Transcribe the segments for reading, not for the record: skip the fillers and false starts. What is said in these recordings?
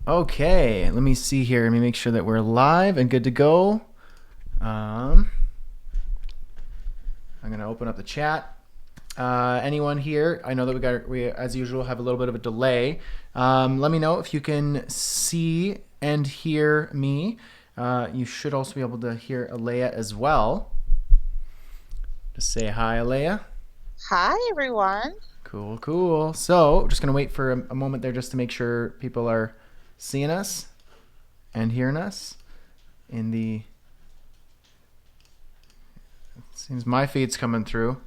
Okay, let me see here. Let me make sure that we're live and good to go. I'm gonna open up the chat. Anyone here? I know that we as usual have a little bit of a delay. Let me know if you can see and hear me. You should also be able to hear Alea as well. Just say hi, Alea. Hi, everyone. Cool, cool. So, just gonna wait for a moment there just to make sure people are seeing us and hearing us in the. It seems my feed's coming through.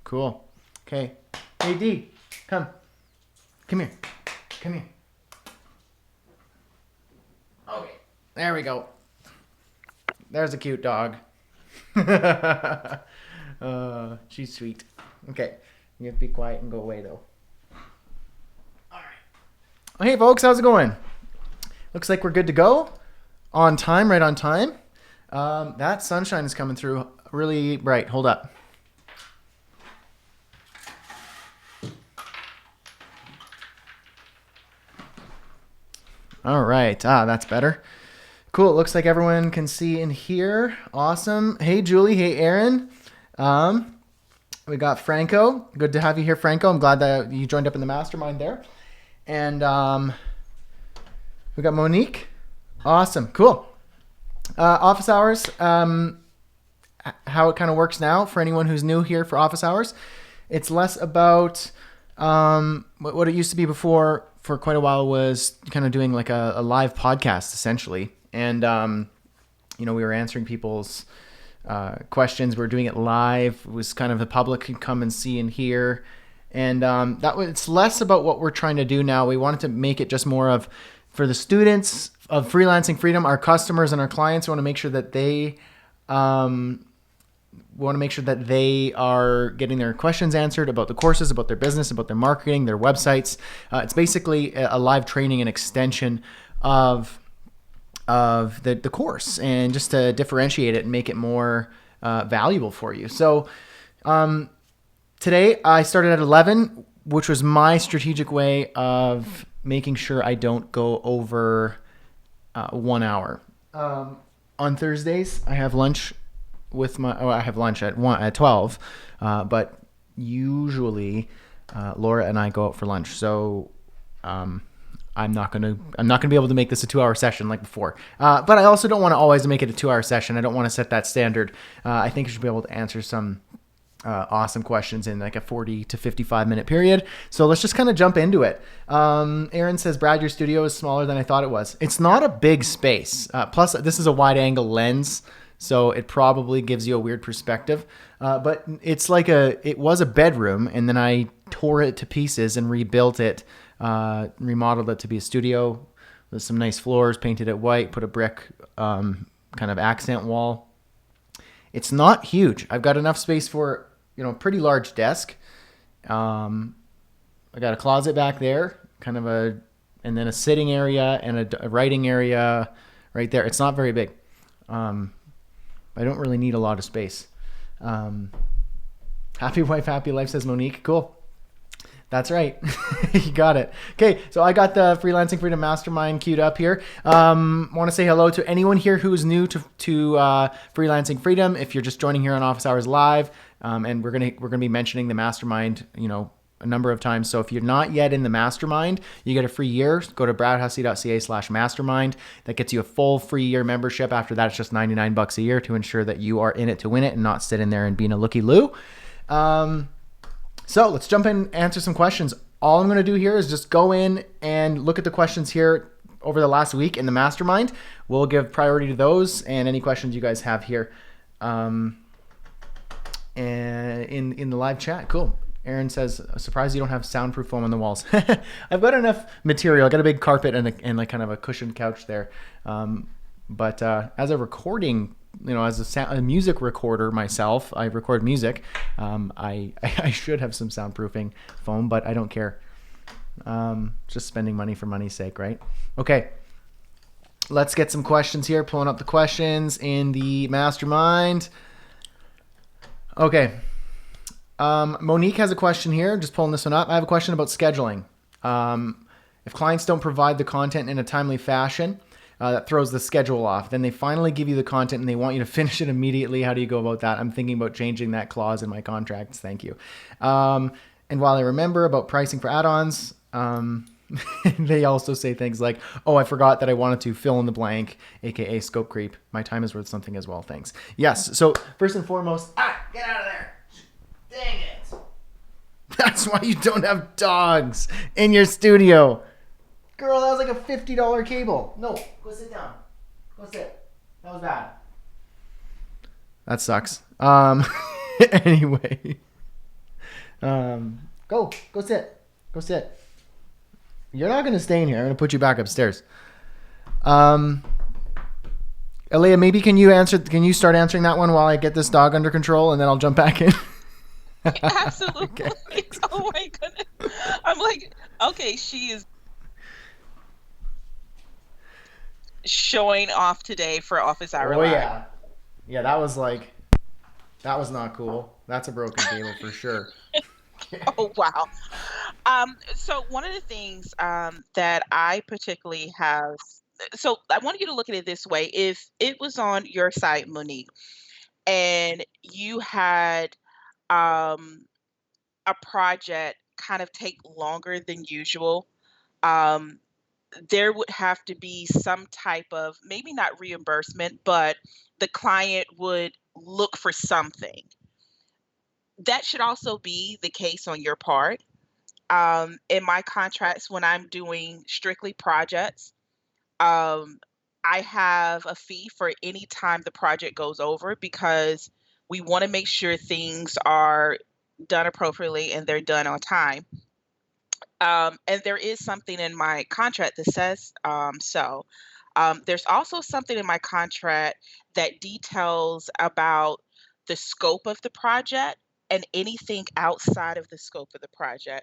Cool. Okay. Hey D, come. Come here. Come here. Okay. There we go. There's a cute dog. She's sweet. Okay. You have to be quiet and go away though. All right. Oh, hey folks, how's it going? Looks like we're good to go. On time, right on time. That sunshine is coming through really bright. Hold up. All right. That's better. Cool. It looks like everyone can see and hear. Awesome. Hey, Julie. Hey, Aaron. We got Franco. Good to have you here, Franco. I'm glad that you joined up in the mastermind there. And we got Monique. Awesome. Cool. Office hours. How it kind of works now for anyone who's new here for office hours. It's less about what it used to be before for quite a while was kind of doing like a live podcast essentially. And, we were answering people's questions. We were doing it live. It was kind of the public could come and see and hear. And it's less about what we're trying to do now. We wanted to make it just more of for the students of Freelancing Freedom, our customers and our clients. We want to make sure that they are getting their questions answered about the courses, about their business, about their marketing, their websites. It's basically a live training and extension of the course, and just to differentiate it and make it more valuable for you. So today I started at 11, which was my strategic way of making sure I don't go over 1 hour. On Thursdays, I have lunch I have lunch at 12, but usually Laura and I go out for lunch. So I'm not gonna be able to make this a 2 hour session like before. But I also don't want to always make it a 2 hour session. I don't want to set that standard. I think you should be able to answer some awesome questions in like a 40 to 55 minute period. So let's just kind of jump into it. Aaron says, Brad, your studio is smaller than I thought it was. It's not a big space. Plus, this is a wide angle lens, so it probably gives you a weird perspective. But it's like it was a bedroom, and then I tore it to pieces and rebuilt it, remodeled it to be a studio with some nice floors, painted it white, put a brick kind of accent wall. It's not huge. I've got enough space for a pretty large desk. I got a closet back there, and then a sitting area and a writing area right there. It's not very big. I don't really need a lot of space. Happy wife, happy life, says Monique. Cool. That's right. You got it. Okay, so I got the Freelancing Freedom Mastermind queued up here. Want to say hello to anyone here who's new to Freelancing Freedom. If you're just joining here on Office Hours Live, and we're gonna be mentioning the Mastermind, a number of times. So if you're not yet in the Mastermind, you get a free year. Go to bradhussey.ca/mastermind. That gets you a full free year membership. After that, it's just $99 a year to ensure that you are in it to win it and not sit in there and being a looky-loo. So let's jump in and answer some questions. All I'm going to do here is just go in and look at the questions here over the last week in the Mastermind. We'll give priority to those and any questions you guys have here and in the live chat. Cool. Aaron says, surprised you don't have soundproof foam on the walls. I've got enough material. I got a big carpet and like kind of a cushioned couch there. But as a recording, as a music recorder myself, I record music. I should have some soundproofing foam, but I don't care. Just spending money for money's sake, right? Okay. Let's get some questions here. Pulling up the questions in the Mastermind. Okay. Monique has a question here. Just pulling this one up. I have a question about scheduling. If clients don't provide the content in a timely fashion, that throws the schedule off. Then they finally give you the content and they want you to finish it immediately. How do you go about that? I'm thinking about changing that clause in my contracts. Thank you. And while I remember about pricing for add-ons, they also say things like, oh, I forgot that I wanted to fill in the blank, aka scope creep. My time is worth something as well. Thanks. Yes. So first and foremost, get out of there. Dang it. That's why you don't have dogs in your studio. Girl, that was like a $50 cable. No, go sit down. Go sit. That was bad. That sucks. Anyway. Go sit. Go sit. You're not going to stay in here. I'm going to put you back upstairs. Alea, maybe can you start answering that one while I get this dog under control and then I'll jump back in? Absolutely. Okay. Oh my goodness. I'm like, okay, she is showing off today for office hour Oh live. yeah. Yeah, that was not cool. That's a broken cable for sure. Oh wow. So one of the things that I particularly have, so I want you to look at it this way. If it was on your site, Monique, and you had um, a project kind of take longer than usual, um, there would have to be some type of, maybe not reimbursement, but the client would look for something. That should also be the case on your part. In my contracts, when I'm doing strictly projects, um, I have a fee for any time the project goes over because we want to make sure things are done appropriately and they're done on time. And there is something in my contract that says so. There's also something in my contract that details about the scope of the project and anything outside of the scope of the project,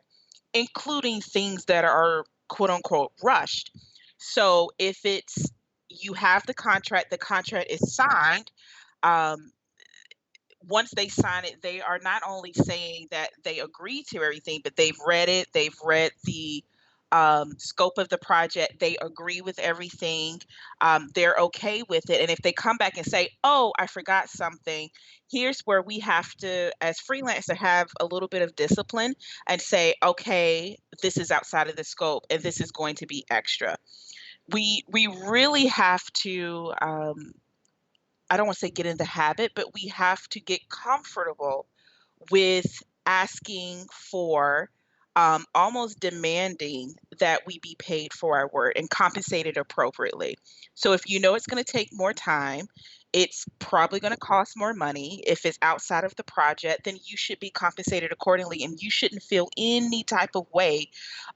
including things that are quote unquote rushed. So if it's you have the contract is signed. Um, Once they sign it, they are not only saying that they agree to everything, but they've read it, they've read the scope of the project, they agree with everything, they're okay with it. And if they come back and say, oh, I forgot something, here's where we have to, as freelancer, have a little bit of discipline and say, okay, this is outside of the scope and this is going to be extra. We really have to I don't want to say get in the habit, but we have to get comfortable with asking for, almost demanding that we be paid for our work and compensated appropriately. So if you know it's going to take more time, it's probably going to cost more money. If it's outside of the project, then you should be compensated accordingly. And you shouldn't feel any type of way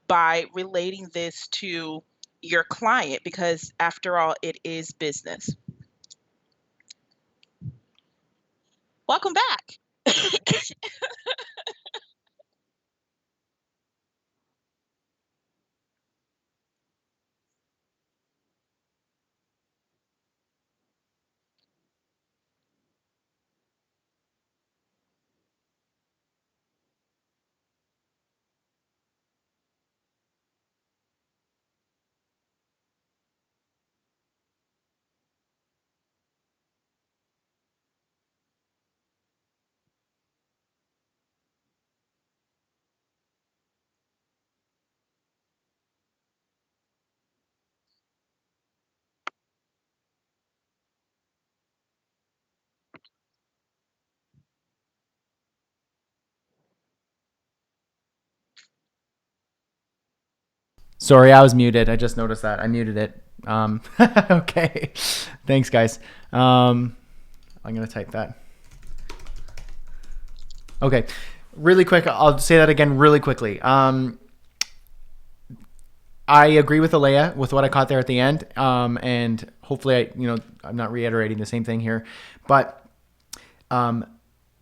by relating this to your client because, after all, it is business. Welcome back. Sorry, I was muted. I just noticed that. I muted it. Okay. Thanks, guys. I'm going to type that. Okay. Really quick. I'll say that again really quickly. I agree with Alea with what I caught there at the end. And hopefully I'm not reiterating the same thing here, but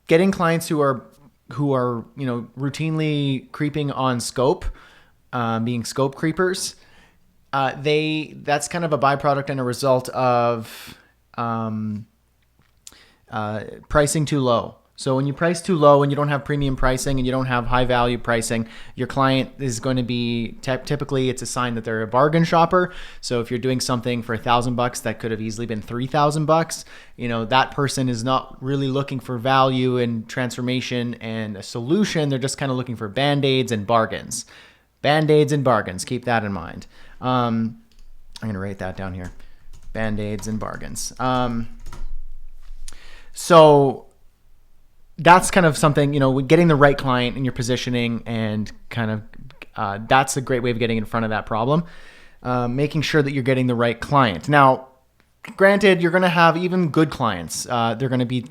getting clients who are routinely creeping on scope, being scope creepers, that's kind of a byproduct and a result of pricing too low. So when you price too low and you don't have premium pricing and you don't have high value pricing, your client is going to be typically it's a sign that they're a bargain shopper. So if you're doing something for $1,000 that could have easily been $3,000, that person is not really looking for value and transformation and a solution. They're just kind of looking for band-aids and bargains. Band-aids and bargains. Keep that in mind. I'm going to write that down here. Band-aids and bargains. So that's kind of something, getting the right client in your positioning and kind of that's a great way of getting in front of that problem. Making sure that you're getting the right client. Now, granted, you're going to have even good clients. They're going to be,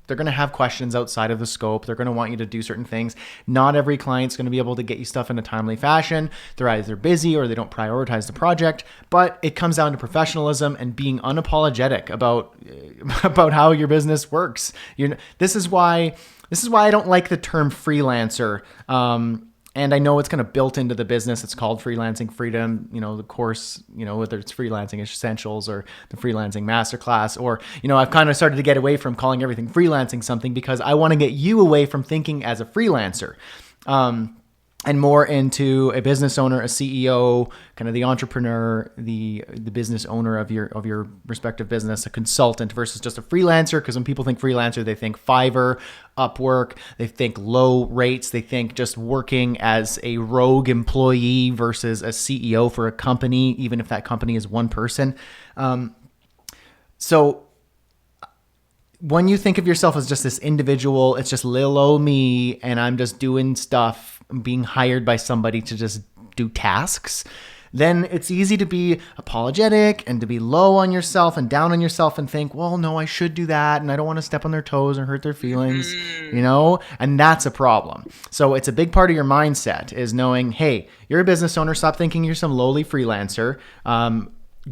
they're going to have questions outside of the scope. They're going to want you to do certain things. Not every client's going to be able to get you stuff in a timely fashion. They're either busy or they don't prioritize the project, but it comes down to professionalism and being unapologetic about how your business works. This is why I don't like the term freelancer. And I know it's kind of built into the business. It's called Freelancing Freedom, the course, whether it's Freelancing Essentials or the Freelancing Masterclass, or, I've kind of started to get away from calling everything freelancing something because I want to get you away from thinking as a freelancer. And more into a business owner, a CEO, kind of the entrepreneur, the business owner of your respective business, a consultant versus just a freelancer. Because when people think freelancer, they think Fiverr, Upwork, they think low rates, they think just working as a rogue employee versus a CEO for a company, even if that company is one person. So when you think of yourself as just this individual, it's just little old me, and I'm just doing stuff, being hired by somebody to just do tasks, then it's easy to be apologetic and to be low on yourself and down on yourself and think, well, no, I should do that, and I don't want to step on their toes and hurt their feelings, and that's a problem. So it's a big part of your mindset is knowing, hey, you're a business owner. Stop thinking you're some lowly freelancer.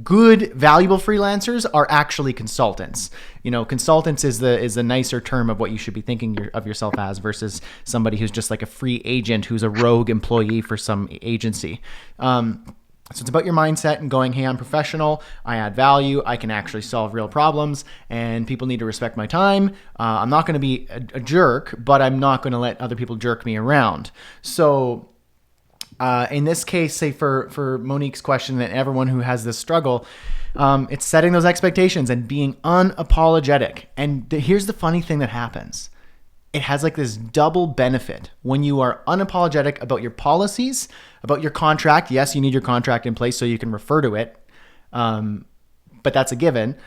Good, valuable freelancers are actually consultants. Consultants is the nicer term of what you should be thinking of yourself as versus somebody who's just like a free agent who's a rogue employee for some agency. So it's about your mindset and going, hey, I'm professional, I add value, I can actually solve real problems, and people need to respect my time. I'm not going to be a jerk, but I'm not going to let other people jerk me around. So in this case, say for Monique's question and everyone who has this struggle, it's setting those expectations and being unapologetic. And here's the funny thing that happens. It has like this double benefit when you are unapologetic about your policies, about your contract. Yes, you need your contract in place so you can refer to it. But that's a given.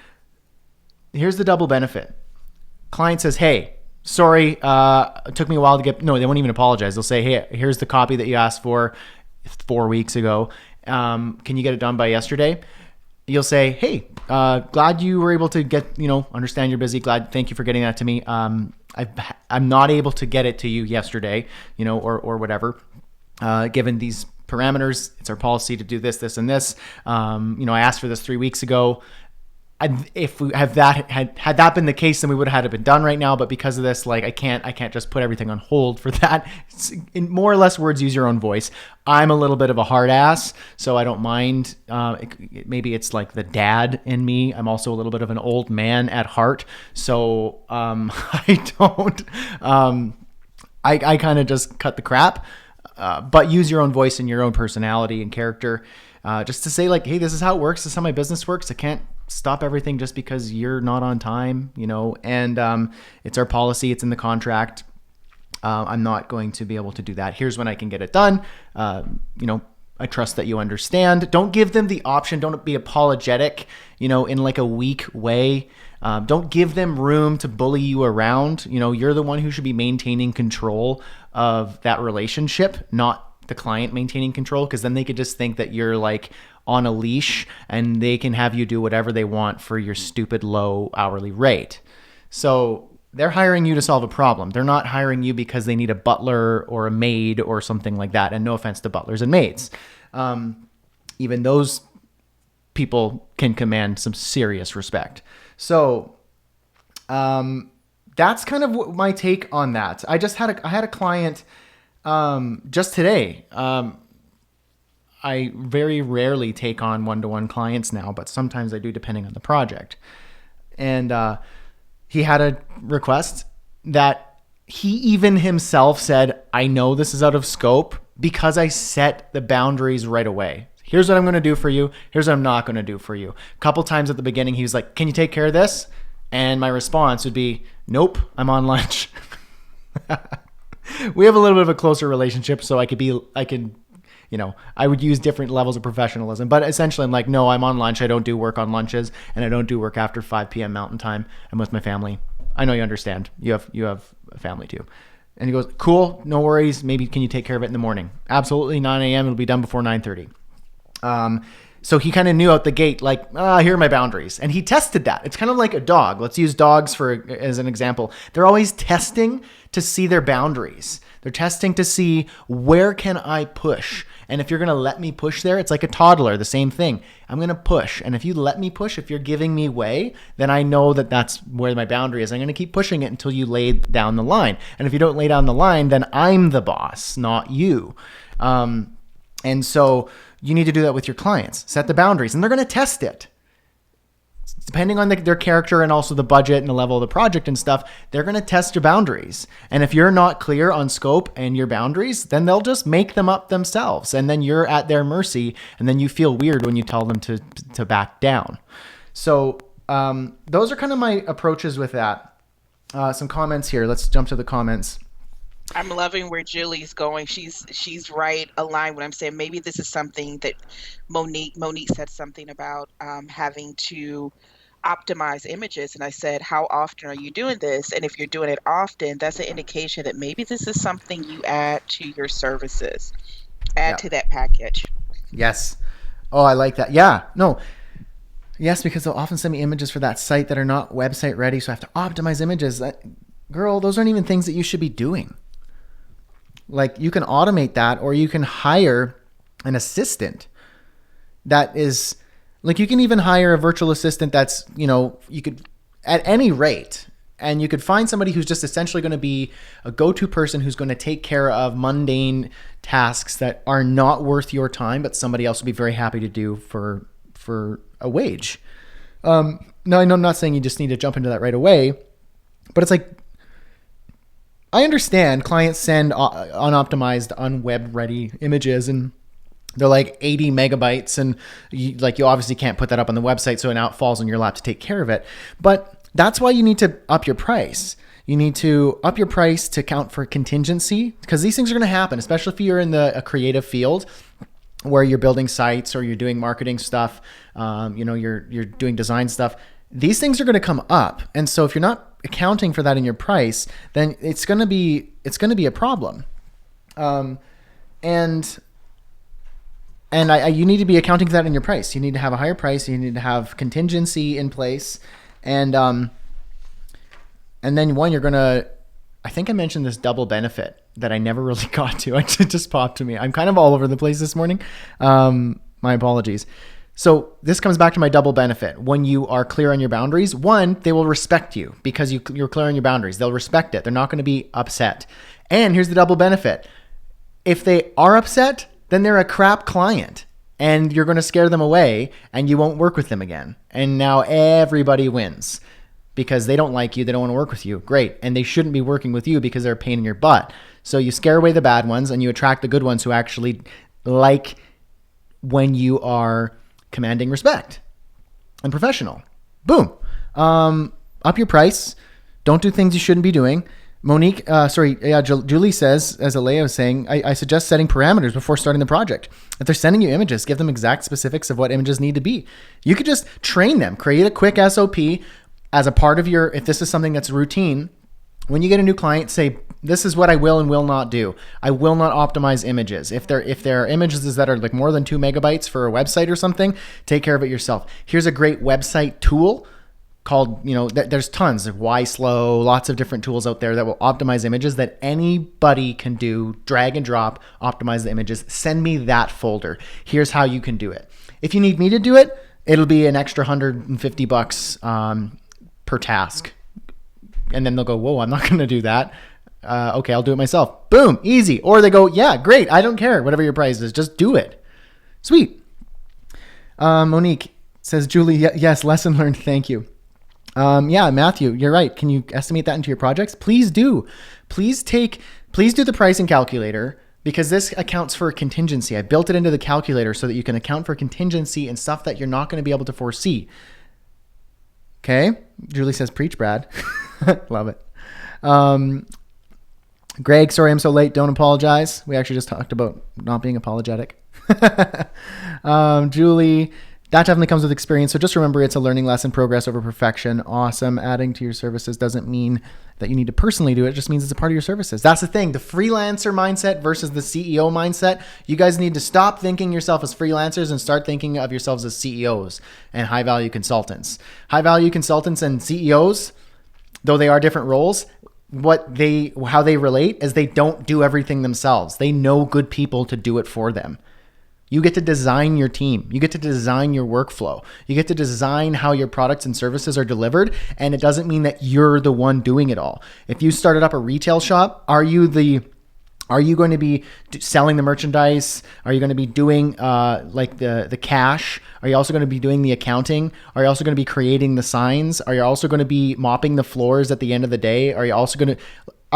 Here's the double benefit. Client says, hey, sorry, it took me a while to get, no, they won't even apologize. They'll say, hey, here's the copy that you asked for 4 weeks ago. Can you get it done by yesterday? You'll say, hey, glad you were able to get, understand you're busy. Thank you for getting that to me. I'm not able to get it to you yesterday, or whatever, given these parameters. It's our policy to do this, this, and this. I asked for this 3 weeks ago. If we have that had that been the case, then we would have had it been done right now. But because of this, I can't just put everything on hold for that. In more or less words, use your own voice. I'm a little bit of a hard ass, so I don't mind. Maybe it's like the dad in me. I'm also a little bit of an old man at heart, so I don't. I kind of just cut the crap, but use your own voice and your own personality and character, just to say hey, this is how it works. This is how my business works. I can't stop everything just because you're not on time, and it's our policy. It's in the contract. I'm not going to be able to do that. Here's when I can get it done. I trust that you understand. Don't give them the option. Don't be apologetic, in a weak way. Don't give them room to bully you around. You're the one who should be maintaining control of that relationship, not the client maintaining control, because then they could just think that you're on a leash and they can have you do whatever they want for your stupid low hourly rate. So they're hiring you to solve a problem. They're not hiring you because they need a butler or a maid or something like that. And no offense to butlers and maids. Even those people can command some serious respect. So that's kind of my take on that. I had a client just today. I very rarely take on one-to-one clients now, but sometimes I do depending on the project. And he had a request that he even himself said, I know this is out of scope because I set the boundaries right away. Here's what I'm going to do for you. Here's what I'm not going to do for you. A couple times at the beginning, he was like, can you take care of this? And my response would be, nope, I'm on lunch. We have a little bit of a closer relationship, so I would use different levels of professionalism, but essentially I'm like, no, I'm on lunch. I don't do work on lunches, and I don't do work after 5 p.m. Mountain Time. I'm with my family. I know you understand. You have a family too. And he goes, cool, no worries. Maybe can you take care of it in the morning? Absolutely, 9 a.m. It'll be done before 9:30. So he kind of knew out the gate, like, here are my boundaries. And he tested that. It's kind of like a dog. Let's use dogs as an example. They're always testing to see their boundaries. They're testing to see, where can I push? And if you're going to let me push there, it's like a toddler, the same thing. I'm going to push. And if you let me push, if you're giving me way, then I know that that's where my boundary is. I'm going to keep pushing it until you lay down the line. And if you don't lay down the line, then I'm the boss, not you. And so you need to do that with your clients. Set the boundaries, and they're going to test it. Depending on their character and also the budget and the level of the project and stuff, they're going to test your boundaries. And if you're not clear on scope and your boundaries, then they'll just make them up themselves. And then you're at their mercy. And then you feel weird when you tell them to back down. So those are kind of my approaches with that. Some comments here. Let's jump to the comments. I'm loving where Julie's going. She's right aligned when I'm saying maybe this is something that Monique said something about having to optimize images. And I said, how often are you doing this? And if you're doing it often, that's an indication that maybe this is something you add to your services, to that package. Yes. Oh, I like that. Yeah. No. Yes, because they'll often send me images for that site that are not website ready. So I have to optimize images. Girl, those aren't even things that you should be doing. Like, you can automate that, or you can hire an assistant that is like, you can even hire a virtual assistant that's, you could at any rate, and you could find somebody who's just essentially going to be a go-to person who's going to take care of mundane tasks that are not worth your time, but somebody else would be very happy to do for a wage. Now, I know I'm not saying you just need to jump into that right away, but it's like, I understand clients send unoptimized, unweb-ready images, and they're like 80 megabytes, and you obviously can't put that up on the website, so it now falls on your lap to take care of it. But that's why you need to up your price. You need to up your price to account for contingency, because these things are going to happen, especially if you're in a creative field where you're building sites or you're doing marketing stuff, you're doing design stuff. These things are going to come up. And so if you're not accounting for that in your price, then it's going to be a problem. You need to be accounting for that in your price. You need to have a higher price. You need to have contingency in place. And then you're going to, I think I mentioned this double benefit that I never really got to. It just popped to me. I'm kind of all over the place this morning. My apologies. So this comes back to my double benefit. When you are clear on your boundaries, one, they will respect you because you're clear on your boundaries. They'll respect it. They're not going to be upset. And here's the double benefit. If they are upset, then they're a crap client and you're going to scare them away and you won't work with them again. And now everybody wins because they don't like you. They don't want to work with you. Great. And they shouldn't be working with you because they're a pain in your butt. So you scare away the bad ones and you attract the good ones who actually like when you are commanding respect and professional. Boom. Up your price. Don't do things you shouldn't be doing. Julie says, as Alea was saying, I suggest setting parameters before starting the project. If they're sending you images, give them exact specifics of what images need to be. You could just train them, create a quick SOP as a part of if this is something that's routine. When you get a new client, say, this is what I will and will not do. I will not optimize images. If there are images that are like more than 2 megabytes for a website or something, take care of it yourself. Here's a great website tool called, there's tons of YSlow, lots of different tools out there that will optimize images that anybody can do. Drag and drop, optimize the images. Send me that folder. Here's how you can do it. If you need me to do it, it'll be an extra $150 per task. And then they'll go, whoa, I'm not going to do that. Okay, I'll do it myself. Boom, easy. Or they go, yeah, great. I don't care. Whatever your price is, just do it. Sweet. Monique says, Julie, yes, lesson learned. Thank you. Yeah, Matthew, you're right. Can you estimate that into your projects? Please do. Please do the pricing calculator, because this accounts for contingency. I built it into the calculator so that you can account for contingency and stuff that you're not going to be able to foresee. Okay. Julie says, preach, Brad. Love it. Greg, sorry I'm so late. Don't apologize. We actually just talked about not being apologetic. Julie, that definitely comes with experience. So just remember, it's a learning lesson, progress over perfection. Awesome. Adding to your services doesn't mean that you need to personally do it. It just means it's a part of your services. That's the thing. The freelancer mindset versus the CEO mindset. You guys need to stop thinking yourself as freelancers and start thinking of yourselves as CEOs and high value consultants. High value consultants and CEOs, though they are different roles, how they relate is they don't do everything themselves. They know good people to do it for them. You get to design your team. You get to design your workflow. You get to design how your products and services are delivered. And it doesn't mean that you're the one doing it all. If you started up a retail shop, are you going to be selling the merchandise? Are you going to be doing like the cash? Are you also going to be doing the accounting? Are you also going to be creating the signs? Are you also going to be mopping the floors at the end of the day? Are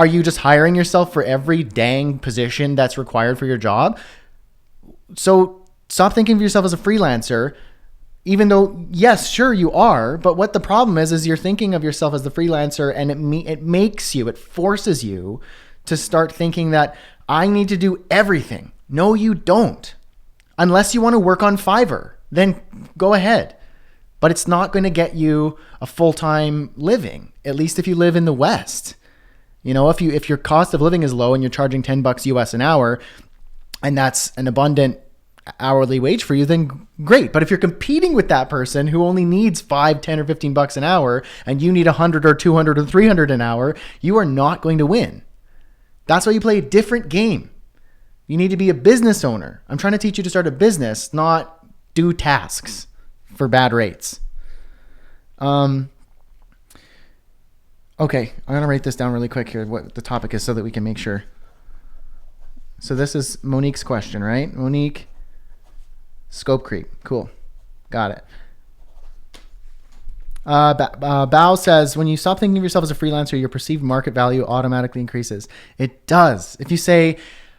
you just hiring yourself for every dang position that's required for your job? So stop thinking of yourself as a freelancer, even though, yes, sure you are. But what the problem is you're thinking of yourself as the freelancer, and it forces you to start thinking that I need to do everything. No, you don't. Unless you want to work on Fiverr, then go ahead. But it's not going to get you a full-time living, at least if you live in the West. You know, if your cost of living is low and you're charging $10 US an hour, and that's an abundant hourly wage for you, then great. But if you're competing with that person who only needs $5, $10, or $15 an hour, and you need 100 or 200 or 300 an hour, you are not going to win. That's why you play a different game. You need to be a business owner. I'm trying to teach you to start a business, not do tasks for bad rates. Okay, I'm going to write this down really quick here, what the topic is, so that we can make sure. So this is Monique's question, right? Monique, Scope Creep. Cool. Got it. Bao says, when you stop thinking of yourself as a freelancer, your perceived market value automatically increases. It does. If you say,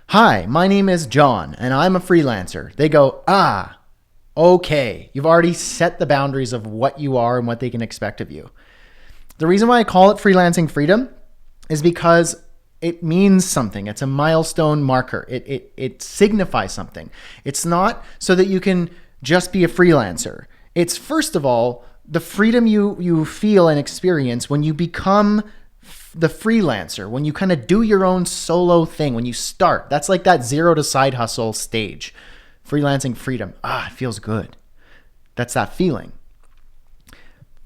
hi, my name is John, and I'm a freelancer, they go, okay. You've already set the boundaries of what you are and what they can expect of you. The reason why I call it freelancing freedom is because it means something. It's a milestone marker. It signifies something. It's not so that you can just be a freelancer. It's, first of all, the freedom you feel and experience when you become the freelancer, when you kind of do your own solo thing, when you start. That's like that 0 to side hustle stage. Freelancing freedom. It feels good. That's that feeling.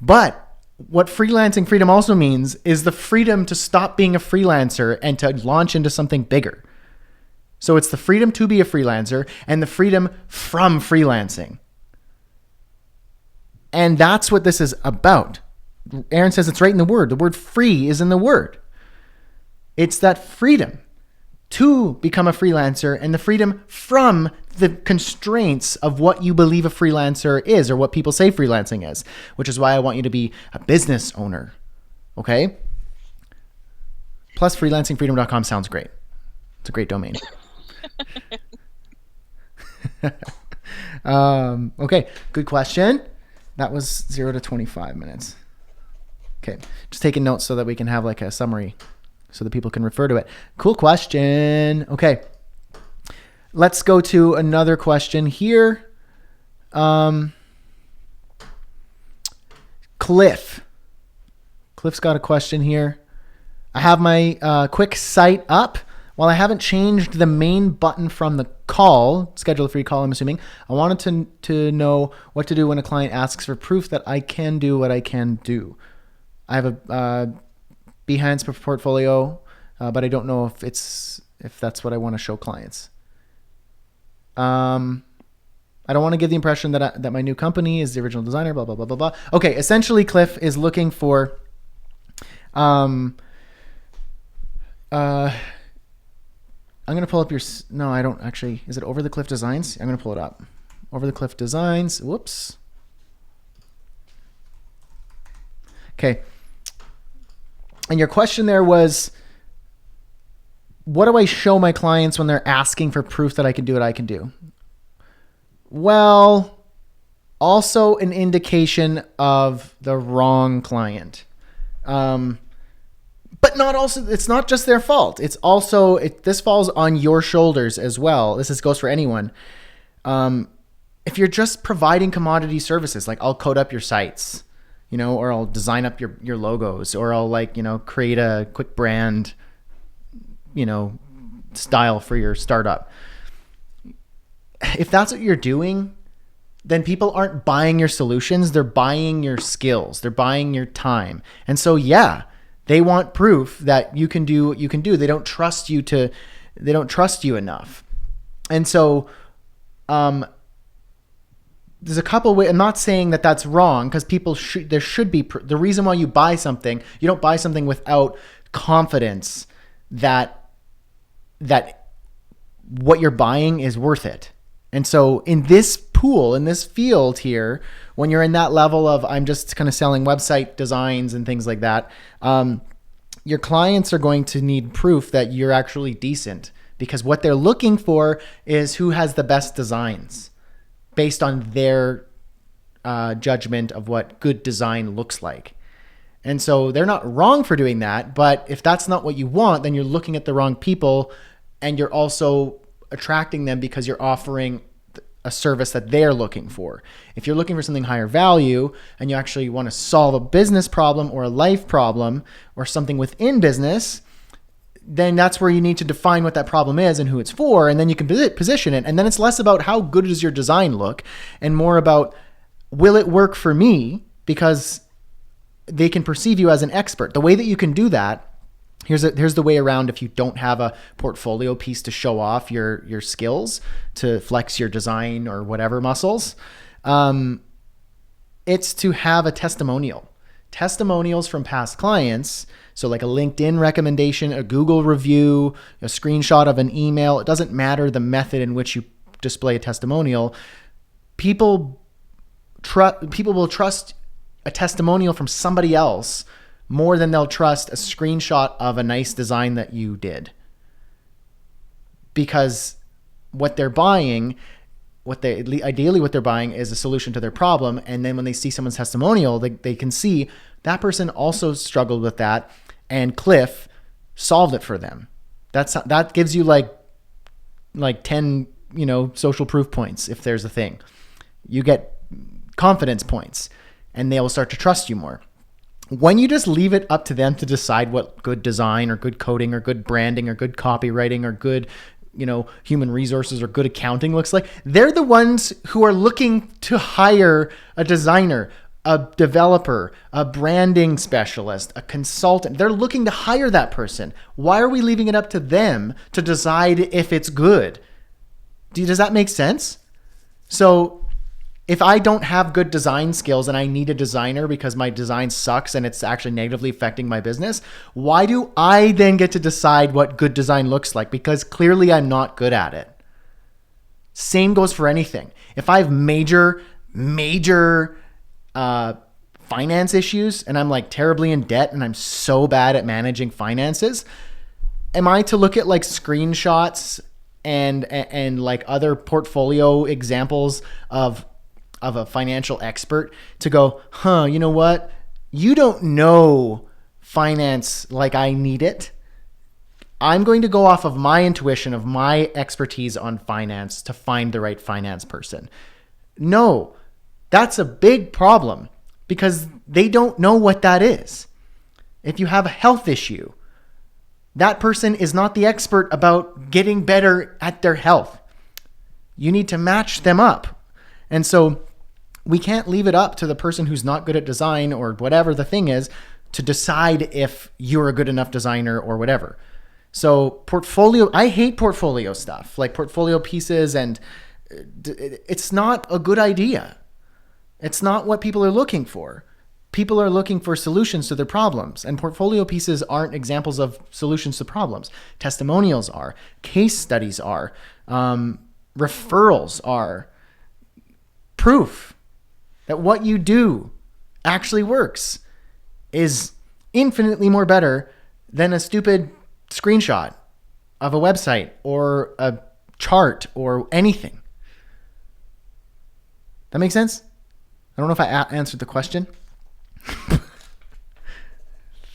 But what freelancing freedom also means is the freedom to stop being a freelancer and to launch into something bigger. So it's the freedom to be a freelancer and the freedom from freelancing. And that's what this is about. Aaron says it's right in the word. The word free is in the word. It's that freedom to become a freelancer and the freedom from the constraints of what you believe a freelancer is, or what people say freelancing is, which is why I want you to be a business owner. Okay? Plus freelancingfreedom.com sounds great. It's a great domain. Okay, good question. That was 0 to 25 minutes. Okay, just taking notes so that we can have like a summary so that people can refer to it. Cool question. Okay, let's go to another question here. Cliff's got a question here. I have my quick site up. While I haven't changed the main button from the call, schedule a free call, I'm assuming, I wanted to know what to do when a client asks for proof that I can do what I can do. I have a Behance portfolio, but I don't know if that's what I want to show clients. I don't want to give the impression that my new company is the original designer, blah, blah, blah, blah, blah. Okay, essentially Cliff is looking for I'm going to pull up no, I don't actually. Is it Over the Cliff Designs? I'm going to pull it up. Over the Cliff Designs. Whoops. Okay. And your question there was, what do I show my clients when they're asking for proof that I can do what I can do? Well, also an indication of the wrong client. But not also, it's not just their fault. It's also, this falls on your shoulders as well. This goes for anyone. If you're just providing commodity services, like I'll code up your sites, or I'll design up your logos, or I'll create a quick brand, style for your startup. If that's what you're doing, then people aren't buying your solutions. They're buying your skills. They're buying your time. And so, yeah, they want proof that you can do what you can do. They don't trust you enough. And so, there's a couple ways. I'm not saying that that's wrong, because there should be the reason why you buy something. You don't buy something without confidence that what you're buying is worth it. And so in this pool, in this field here, when you're in that level of I'm just kind of selling website designs and things like that, your clients are going to need proof that you're actually decent, because what they're looking for is who has the best designs based on their judgment of what good design looks like. And so they're not wrong for doing that, but if that's not what you want, then you're looking at the wrong people, and you're also attracting them because you're offering a service that they're looking for. If you're looking for something higher value and you actually want to solve a business problem or a life problem or something within business, then that's where you need to define what that problem is and who it's for, and then you can position it. And then it's less about how good does your design look and more about, will it work for me? Because they can perceive you as an expert. The way that you can do that, here's the way around if you don't have a portfolio piece to show off your skills, to flex your design or whatever muscles. It's to have a testimonial. Testimonials from past clients. So like a LinkedIn recommendation, a Google review, a screenshot of an email. It doesn't matter the method in which you display a testimonial. People will trust a testimonial from somebody else more than they'll trust a screenshot of a nice design that you did. Because what they're buying, ideally what they're buying is a solution to their problem. And then when they see someone's testimonial, they can see that person also struggled with that, and Cliff solved it for them. That gives you like 10, social proof points. If there's a thing, you get confidence points, and they will start to trust you more. When you just leave it up to them to decide what good design or good coding or good branding or good copywriting or good, human resources or good accounting looks like, they're the ones who are looking to hire a designer, a developer, a branding specialist, a consultant. They're looking to hire that person. Why are we leaving it up to them to decide if it's good? Does that make sense? So if I don't have good design skills and I need a designer because my design sucks and it's actually negatively affecting my business, why do I then get to decide what good design looks like? Because clearly I'm not good at it. Same goes for anything. If I have major finance issues and I'm like terribly in debt and I'm so bad at managing finances, am I to look at like screenshots and like other portfolio examples of a financial expert to go, you know what? You don't know finance like I need it. I'm going to go off of my intuition, of my expertise on finance to find the right finance person. No, that's a big problem because they don't know what that is. If you have a health issue, that person is not the expert about getting better at their health. You need to match them up. And so we can't leave it up to the person who's not good at design or whatever the thing is to decide if you're a good enough designer or whatever. So I hate portfolio stuff, like portfolio pieces, and it's not a good idea. It's not what people are looking for. People are looking for solutions to their problems, and portfolio pieces aren't examples of solutions to problems. Testimonials are, case studies are, referrals are, proof that what you do actually works. is infinitely more better than a stupid screenshot of a website or a chart or anything. That makes sense? I don't know if I answered the question.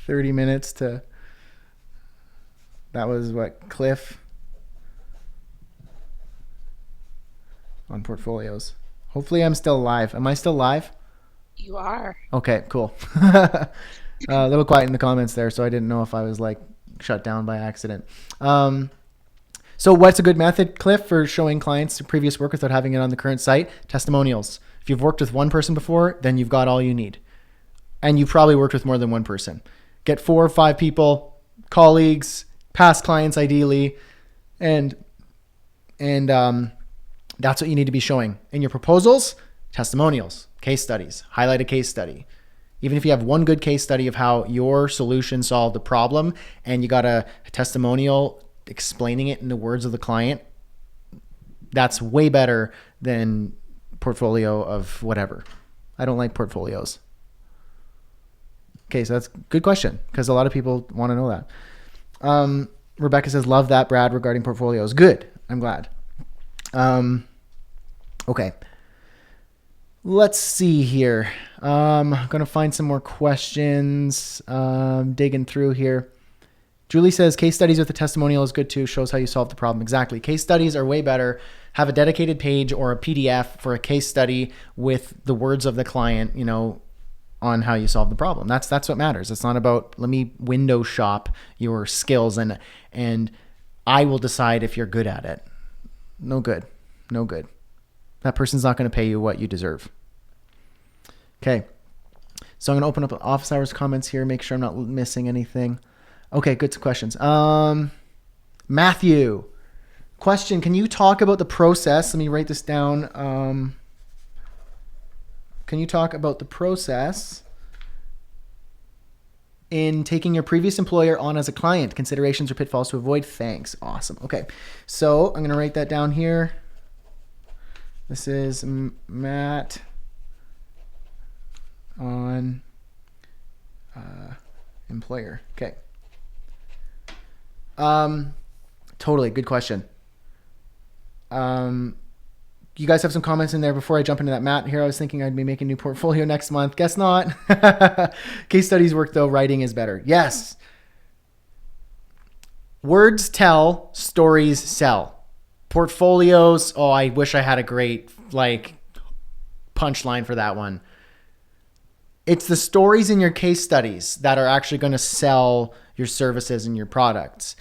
30 minutes to... That was what, Cliff on portfolios. Hopefully I'm still live. Am I still live? You are. Okay, cool. A little quiet in the comments there, so I didn't know if I was like shut down by accident. So what's a good method, Cliff, for showing clients previous work without having it on the current site? Testimonials. If you've worked with one person before, then you've got all you need. And you've probably worked with more than one person. Get 4 or 5 people, colleagues, past clients ideally, and that's what you need to be showing. In your proposals, testimonials, case studies, highlight a case study. Even if you have one good case study of how your solution solved the problem and you got a testimonial explaining it in the words of the client, that's way better than portfolio of whatever. I don't like portfolios. Okay, so that's a good question because a lot of people want to know that. Rebecca says, love that, Brad, regarding portfolios. Good. I'm glad. Okay. Let's see here. I'm going to find some more questions. Digging through here. Julie says, case studies with a testimonial is good too. Shows how you solve the problem. Exactly. Case studies are way better. Have a dedicated page or a PDF for a case study with the words of the client, on how you solve the problem. That's what matters. It's not about, let me window shop your skills and I will decide if you're good at it. No good. That person's not going to pay you what you deserve. Okay. So I'm going to open up office hours comments here, make sure I'm not missing anything. Okay, good questions. Matthew, question, can you talk about the process? Let me write this down. Can you talk about the process in taking your previous employer on as a client? Considerations or pitfalls to avoid? Thanks. Awesome. Okay. So I'm going to write that down here. This is Matt on employer. Okay. Totally. Good question. You guys have some comments in there before I jump into that. Matt, here I was thinking I'd be making a new portfolio next month. Guess not. Case studies work though. Writing is better. Yes. Words tell, stories sell. Portfolios. Oh, I wish I had a great punchline for that one. It's the stories in your case studies that are actually going to sell your services and your products.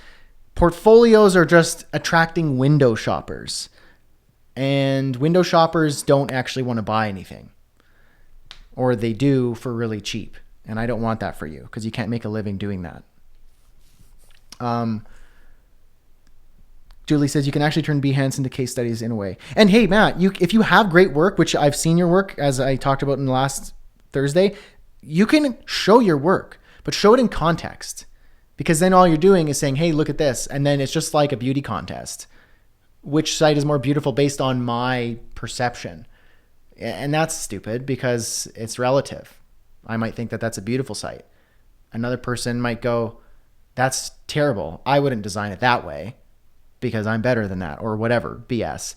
Portfolios are just attracting window shoppers. And window shoppers don't actually want to buy anything. Or they do for really cheap. And I don't want that for you because you can't make a living doing that. Julie says you can actually turn Behance into case studies in a way. And hey, Matt, if you have great work, which I've seen your work as I talked about in the last Thursday, you can show your work, but show it in context. Because then all you're doing is saying, hey, look at this. And then it's just like a beauty contest. Which site is more beautiful based on my perception? And that's stupid because it's relative. I might think that that's a beautiful site. Another person might go, that's terrible. I wouldn't design it that way because I'm better than that or whatever, BS.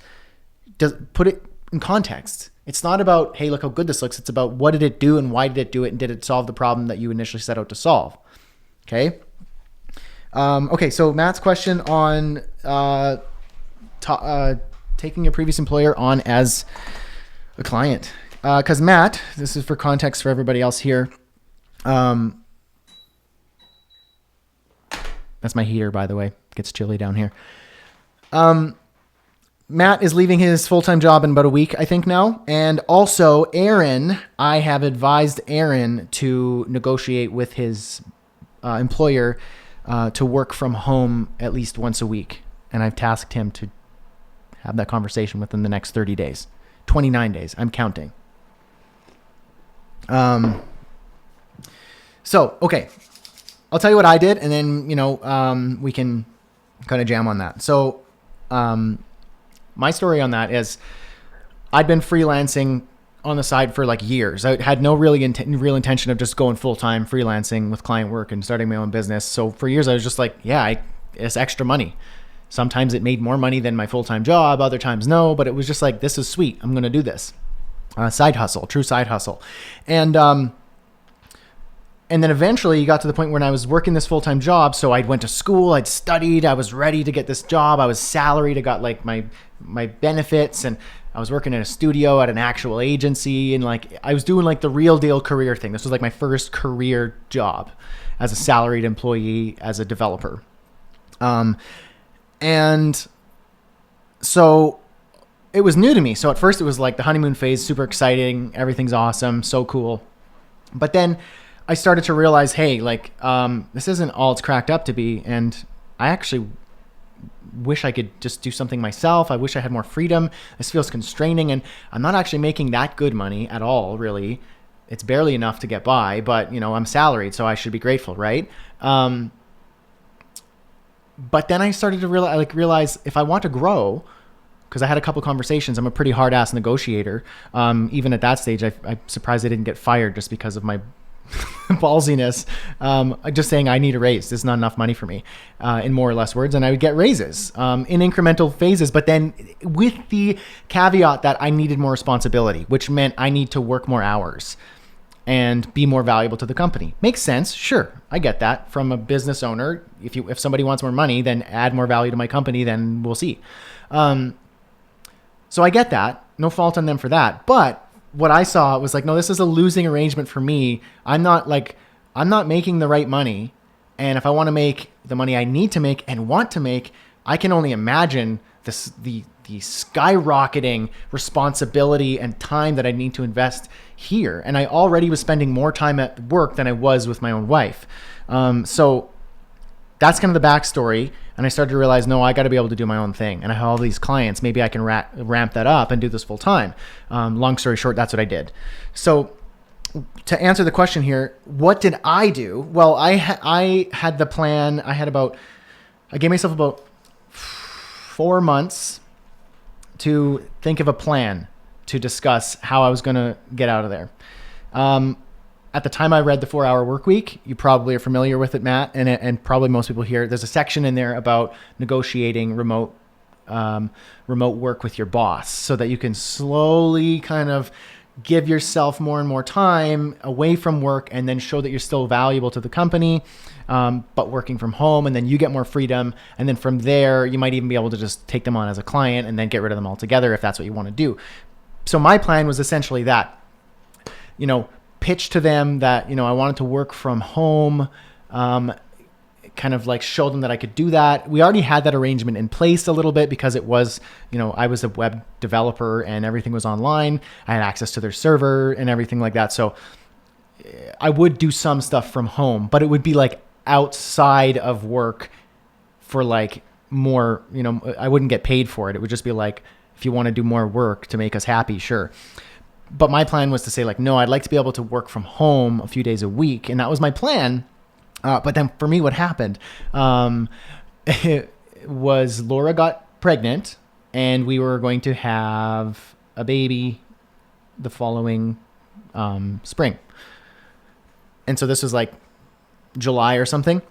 Put it in context. It's not about, hey, look how good this looks. It's about what did it do and why did it do it and did it solve the problem that you initially set out to solve? Okay. Okay. So Matt's question on taking your previous employer on as a client. Because Matt, this is for context for everybody else here. That's my heater, by the way. It gets chilly down here. Matt is leaving his full-time job in about a week, I think now. And also Aaron, I have advised Aaron to negotiate with his employer to work from home at least once a week. And I've tasked him to have that conversation within the next 30 days. 29 days. I'm counting. So, okay. I'll tell you what I did, and then, we can kind of jam on that. So, my story on that is I'd been freelancing on the side for like years. I had no really real intention of just going full-time freelancing with client work and starting my own business. So for years I was just like, yeah, it's extra money. Sometimes it made more money than my full-time job. Other times no, but it was just like, this is sweet. I'm going to do this. Side hustle, true side hustle. And then eventually you got to the point when I was working this full-time job. So I went to school, I'd studied, I was ready to get this job. I was salaried. I got like my benefits, and I was working in a studio at an actual agency. And like, I was doing like the real deal career thing. This was like my first career job as a salaried employee, as a developer. And so it was new to me. So at first it was like the honeymoon phase, super exciting. Everything's awesome. So cool. But then I started to realize, hey, like, this isn't all it's cracked up to be. And I actually wish I could just do something myself. I wish I had more freedom. This feels constraining, and I'm not actually making that good money at all, really. It's barely enough to get by, but I'm salaried, so I should be grateful, right? But then I started to realize if I want to grow, because I had a couple conversations, I'm a pretty hard ass negotiator. Even at that stage, I'm surprised I didn't get fired just because of my ballsiness. Just saying I need a raise. This is not enough money for me, in more or less words. And I would get raises in incremental phases, but then with the caveat that I needed more responsibility, which meant I need to work more hours and be more valuable to the company. Makes sense. Sure. I get that from a business owner. If somebody wants more money, then add more value to my company, then we'll see. So I get that. No fault on them for that. But what I saw was like, no, this is a losing arrangement for me. I'm not making the right money. And if I want to make the money I need to make and want to make, I can only imagine the skyrocketing responsibility and time that I need to invest here. And I already was spending more time at work than I was with my own wife. So that's kind of the backstory. And I started to realize, no, I got to be able to do my own thing. And I have all these clients. Maybe I can ramp that up and do this full time. Long story short, that's what I did. So to answer the question here, what did I do? Well, I had the plan. I gave myself about 4 months to think of a plan to discuss how I was going to get out of there. At the time I read the 4-Hour Workweek, you probably are familiar with it, Matt, and probably most people here. There's a section in there about negotiating remote work with your boss so that you can slowly kind of give yourself more and more time away from work and then show that you're still valuable to the company, but working from home, and then you get more freedom. And then from there, you might even be able to just take them on as a client and then get rid of them altogether if that's what you want to do. So my plan was essentially that, pitch to them that, I wanted to work from home, kind of like show them that I could do that. We already had that arrangement in place a little bit because it was, I was a web developer and everything was online. I had access to their server and everything like that. So I would do some stuff from home, but it would be like outside of work for like more, I wouldn't get paid for it. It would just be like, if you want to do more work to make us happy, sure. But my plan was to say like, no, I'd like to be able to work from home a few days a week. And that was my plan. But then for me, what happened was Laura got pregnant and we were going to have a baby the following spring. And so this was like July or something,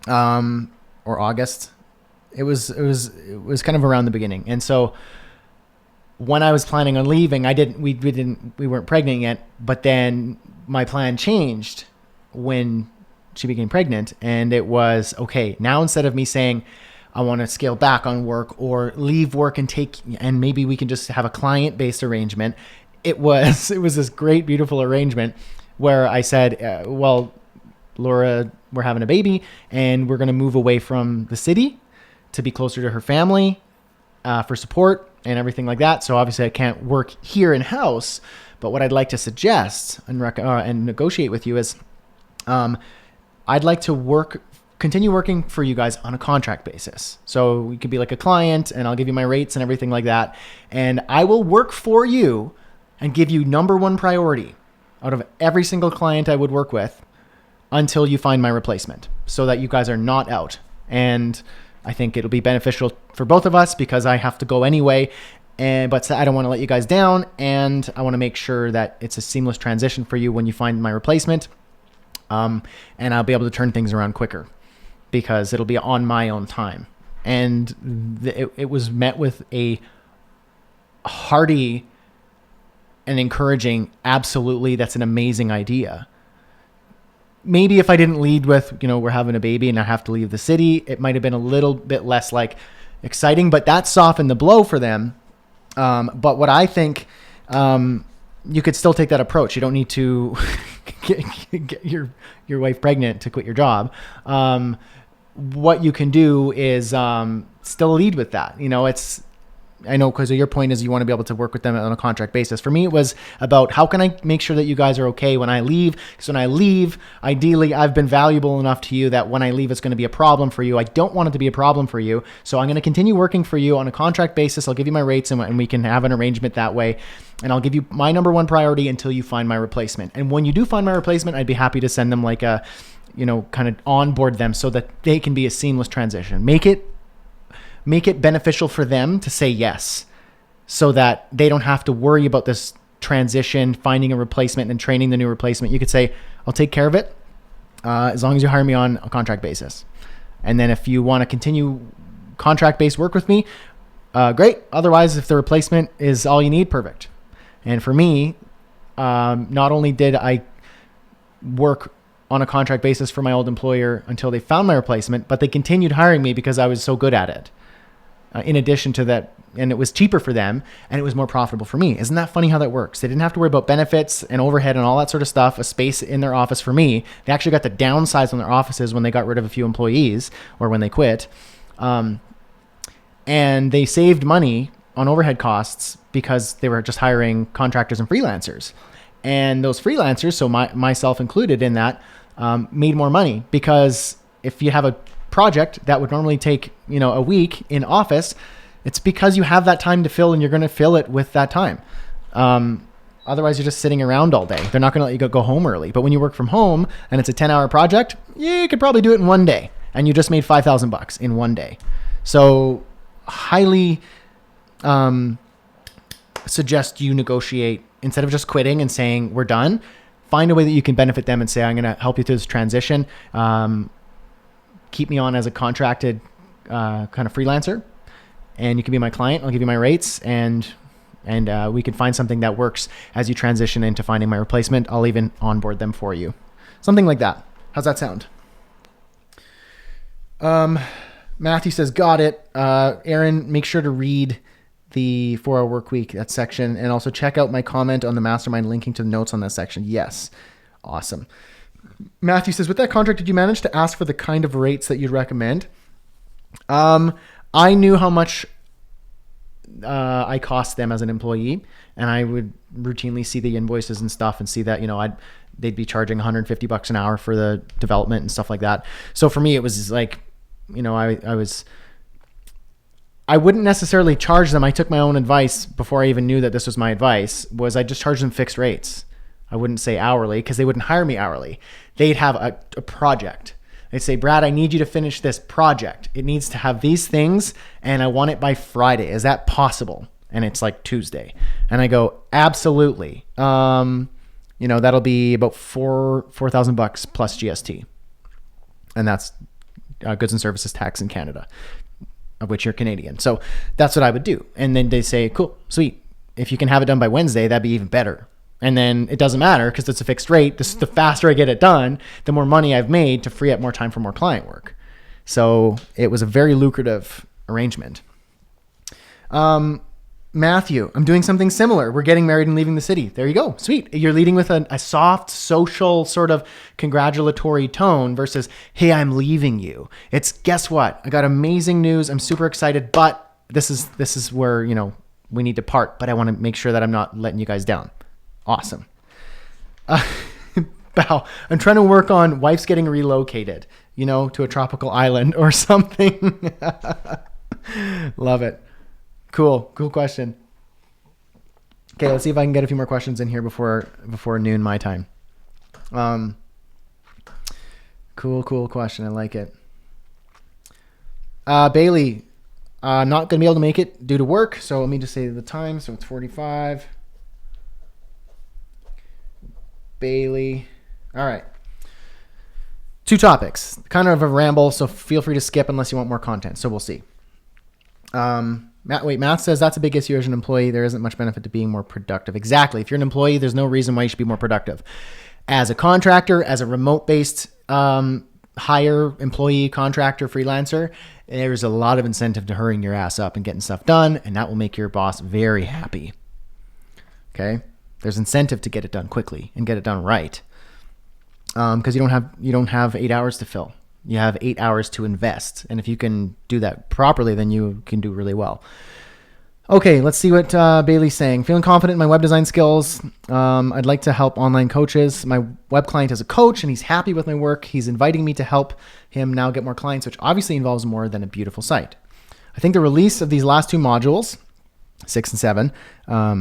or August. It was kind of around the beginning. And so when I was planning on leaving, we weren't pregnant yet, but then my plan changed when she became pregnant. And it was, okay, now instead of me saying, I want to scale back on work or leave work and maybe we can just have a client-based arrangement. It was this great, beautiful arrangement where I said, well, Laura, we're having a baby and we're going to move away from the city to be closer to her family, for support and everything like that. So obviously I can't work here in house, but what I'd like to suggest and negotiate with you is, I'd like to continue working for you guys on a contract basis. So we could be like a client and I'll give you my rates and everything like that. And I will work for you and give you number one priority out of every single client I would work with until you find my replacement so that you guys are not out. And I think it'll be beneficial for both of us because I have to go anyway. but I don't want to let you guys down, and I want to make sure that it's a seamless transition for you when you find my replacement. And I'll be able to turn things around quicker because it'll be on my own time. And it was met with a hearty and encouraging, absolutely, that's an amazing idea. Maybe if I didn't lead with, we're having a baby and I have to leave the city, it might have been a little bit less like exciting, but that softened the blow for them. But what I think, you could still take that approach. You don't need to get your wife pregnant to quit your job. What you can do is still lead with that. I know, because your point is you want to be able to work with them on a contract basis. For me, it was about how can I make sure that you guys are okay when I leave? Because when I leave, ideally, I've been valuable enough to you that when I leave, it's going to be a problem for you. I don't want it to be a problem for you. So I'm going to continue working for you on a contract basis. I'll give you my rates and we can have an arrangement that way. And I'll give you my number one priority until you find my replacement. And when you do find my replacement, I'd be happy to send them like a, kind of onboard them so that they can be a seamless transition. Make it beneficial for them to say yes so that they don't have to worry about this transition, finding a replacement and training the new replacement. You could say, I'll take care of it as long as you hire me on a contract basis. And then if you want to continue contract-based work with me, great. Otherwise, if the replacement is all you need, perfect. And for me, not only did I work on a contract basis for my old employer until they found my replacement, but they continued hiring me because I was so good at it. In addition to that, and it was cheaper for them and it was more profitable for me. Isn't that funny how that works? They didn't have to worry about benefits and overhead and all that sort of stuff, a space in their office for me. They actually got to downsize on their offices when they got rid of a few employees or when they quit. And they saved money on overhead costs because they were just hiring contractors and freelancers. And those freelancers, so myself included in that, made more money because if you have a project that would normally take, a week in office, it's because you have that time to fill and you're going to fill it with that time. Otherwise you're just sitting around all day. They're not going to let you go home early. But when you work from home and it's a 10-hour project, you could probably do it in one day and you just made $5,000 in one day. So highly, suggest you negotiate instead of just quitting and saying we're done. Find a way that you can benefit them and say, I'm going to help you through this transition. Keep me on as a contracted kind of freelancer, and you can be my client. I'll give you my rates, and we can find something that works as you transition into finding my replacement. I'll even onboard them for you. Something like that. How's that sound? Matthew says, got it. Aaron, make sure to read the 4-hour work week, that section, and also check out my comment on the Mastermind linking to the notes on that section. Yes. Awesome. Matthew says, with that contract, did you manage to ask for the kind of rates that you'd recommend? I knew how much I cost them as an employee, and I would routinely see the invoices and stuff and see that, they'd be charging $150 an hour for the development and stuff like that. So for me, it was like, I wouldn't necessarily charge them. I took my own advice before I even knew that this was my advice, was I just charged them fixed rates. I wouldn't say hourly because they wouldn't hire me hourly. They'd have a project. They'd say, Brad, I need you to finish this project. It needs to have these things and I want it by Friday. Is that possible? And it's like Tuesday. And I go, absolutely. That'll be about $4,000 plus GST. And that's goods and services tax in Canada, of which you're Canadian. So that's what I would do. And then they say, cool, sweet. If you can have it done by Wednesday, that'd be even better. And then it doesn't matter because it's a fixed rate. The faster I get it done, the more money I've made to free up more time for more client work. So it was a very lucrative arrangement. Matthew, I'm doing something similar. We're getting married and leaving the city. There you go. Sweet. You're leading with a soft, social sort of congratulatory tone versus, hey, I'm leaving you. It's, guess what? I got amazing news. I'm super excited, but this is where, we need to part, but I want to make sure that I'm not letting you guys down. Awesome. Bow. I'm trying to work on wife's getting relocated, to a tropical island or something. Love it. Cool question. Okay, let's see if I can get a few more questions in here before noon my time. Cool question. I like it. Bailey, Not going to be able to make it due to work. So let me just say the time. So it's 45. Bailey. All right. 2 topics. Kind of a ramble, so feel free to skip unless you want more content. So we'll see. Matt says that's a big issue as an employee. There isn't much benefit to being more productive. Exactly. If you're an employee, there's no reason why you should be more productive. As a contractor, as a remote-based hire employee, contractor, freelancer, there's a lot of incentive to hurrying your ass up and getting stuff done, and that will make your boss very happy. Okay? There's incentive to get it done quickly and get it done right. Because you don't have 8 hours to fill. You have 8 hours to invest. And if you can do that properly, then you can do really well. Okay, let's see what Bailey's saying. Feeling confident in my web design skills. I'd like to help online coaches. My web client is a coach and he's happy with my work. He's inviting me to help him now get more clients, which obviously involves more than a beautiful site. I think the release of these last 2 modules, 6 and 7,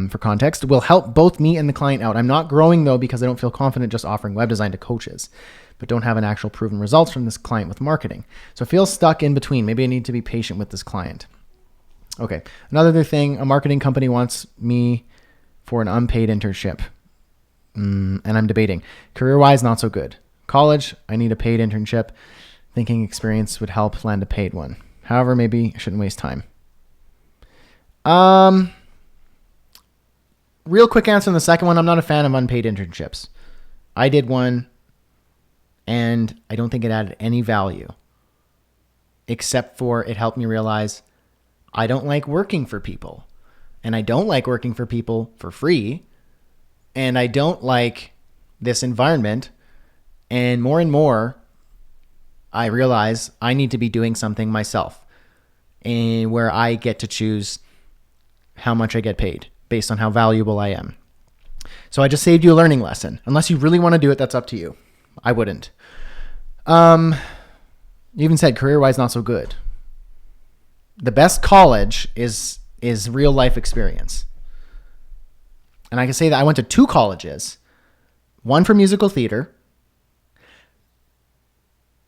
for context, will help both me and the client out. I'm not growing though because I don't feel confident just offering web design to coaches, but don't have an actual proven results from this client with marketing. So I feel stuck in between. Maybe I need to be patient with this client. Okay. Another thing, a marketing company wants me for an unpaid internship. And I'm debating. Career-wise, not so good. College, I need a paid internship. Thinking experience would help land a paid one. However, maybe I shouldn't waste time. Real quick answer on the second one. I'm not a fan of unpaid internships. I did one and I don't think it added any value except for it helped me realize I don't like working for people, and I don't like working for people for free, and I don't like this environment. And more, I realize I need to be doing something myself and where I get to choose how much I get paid based on how valuable I am. So I just saved you a learning lesson. Unless you really want to do it, that's up to you. I wouldn't. You even said career-wise not so good. The best college is real life experience. And I can say that I went to 2 colleges, one for musical theater,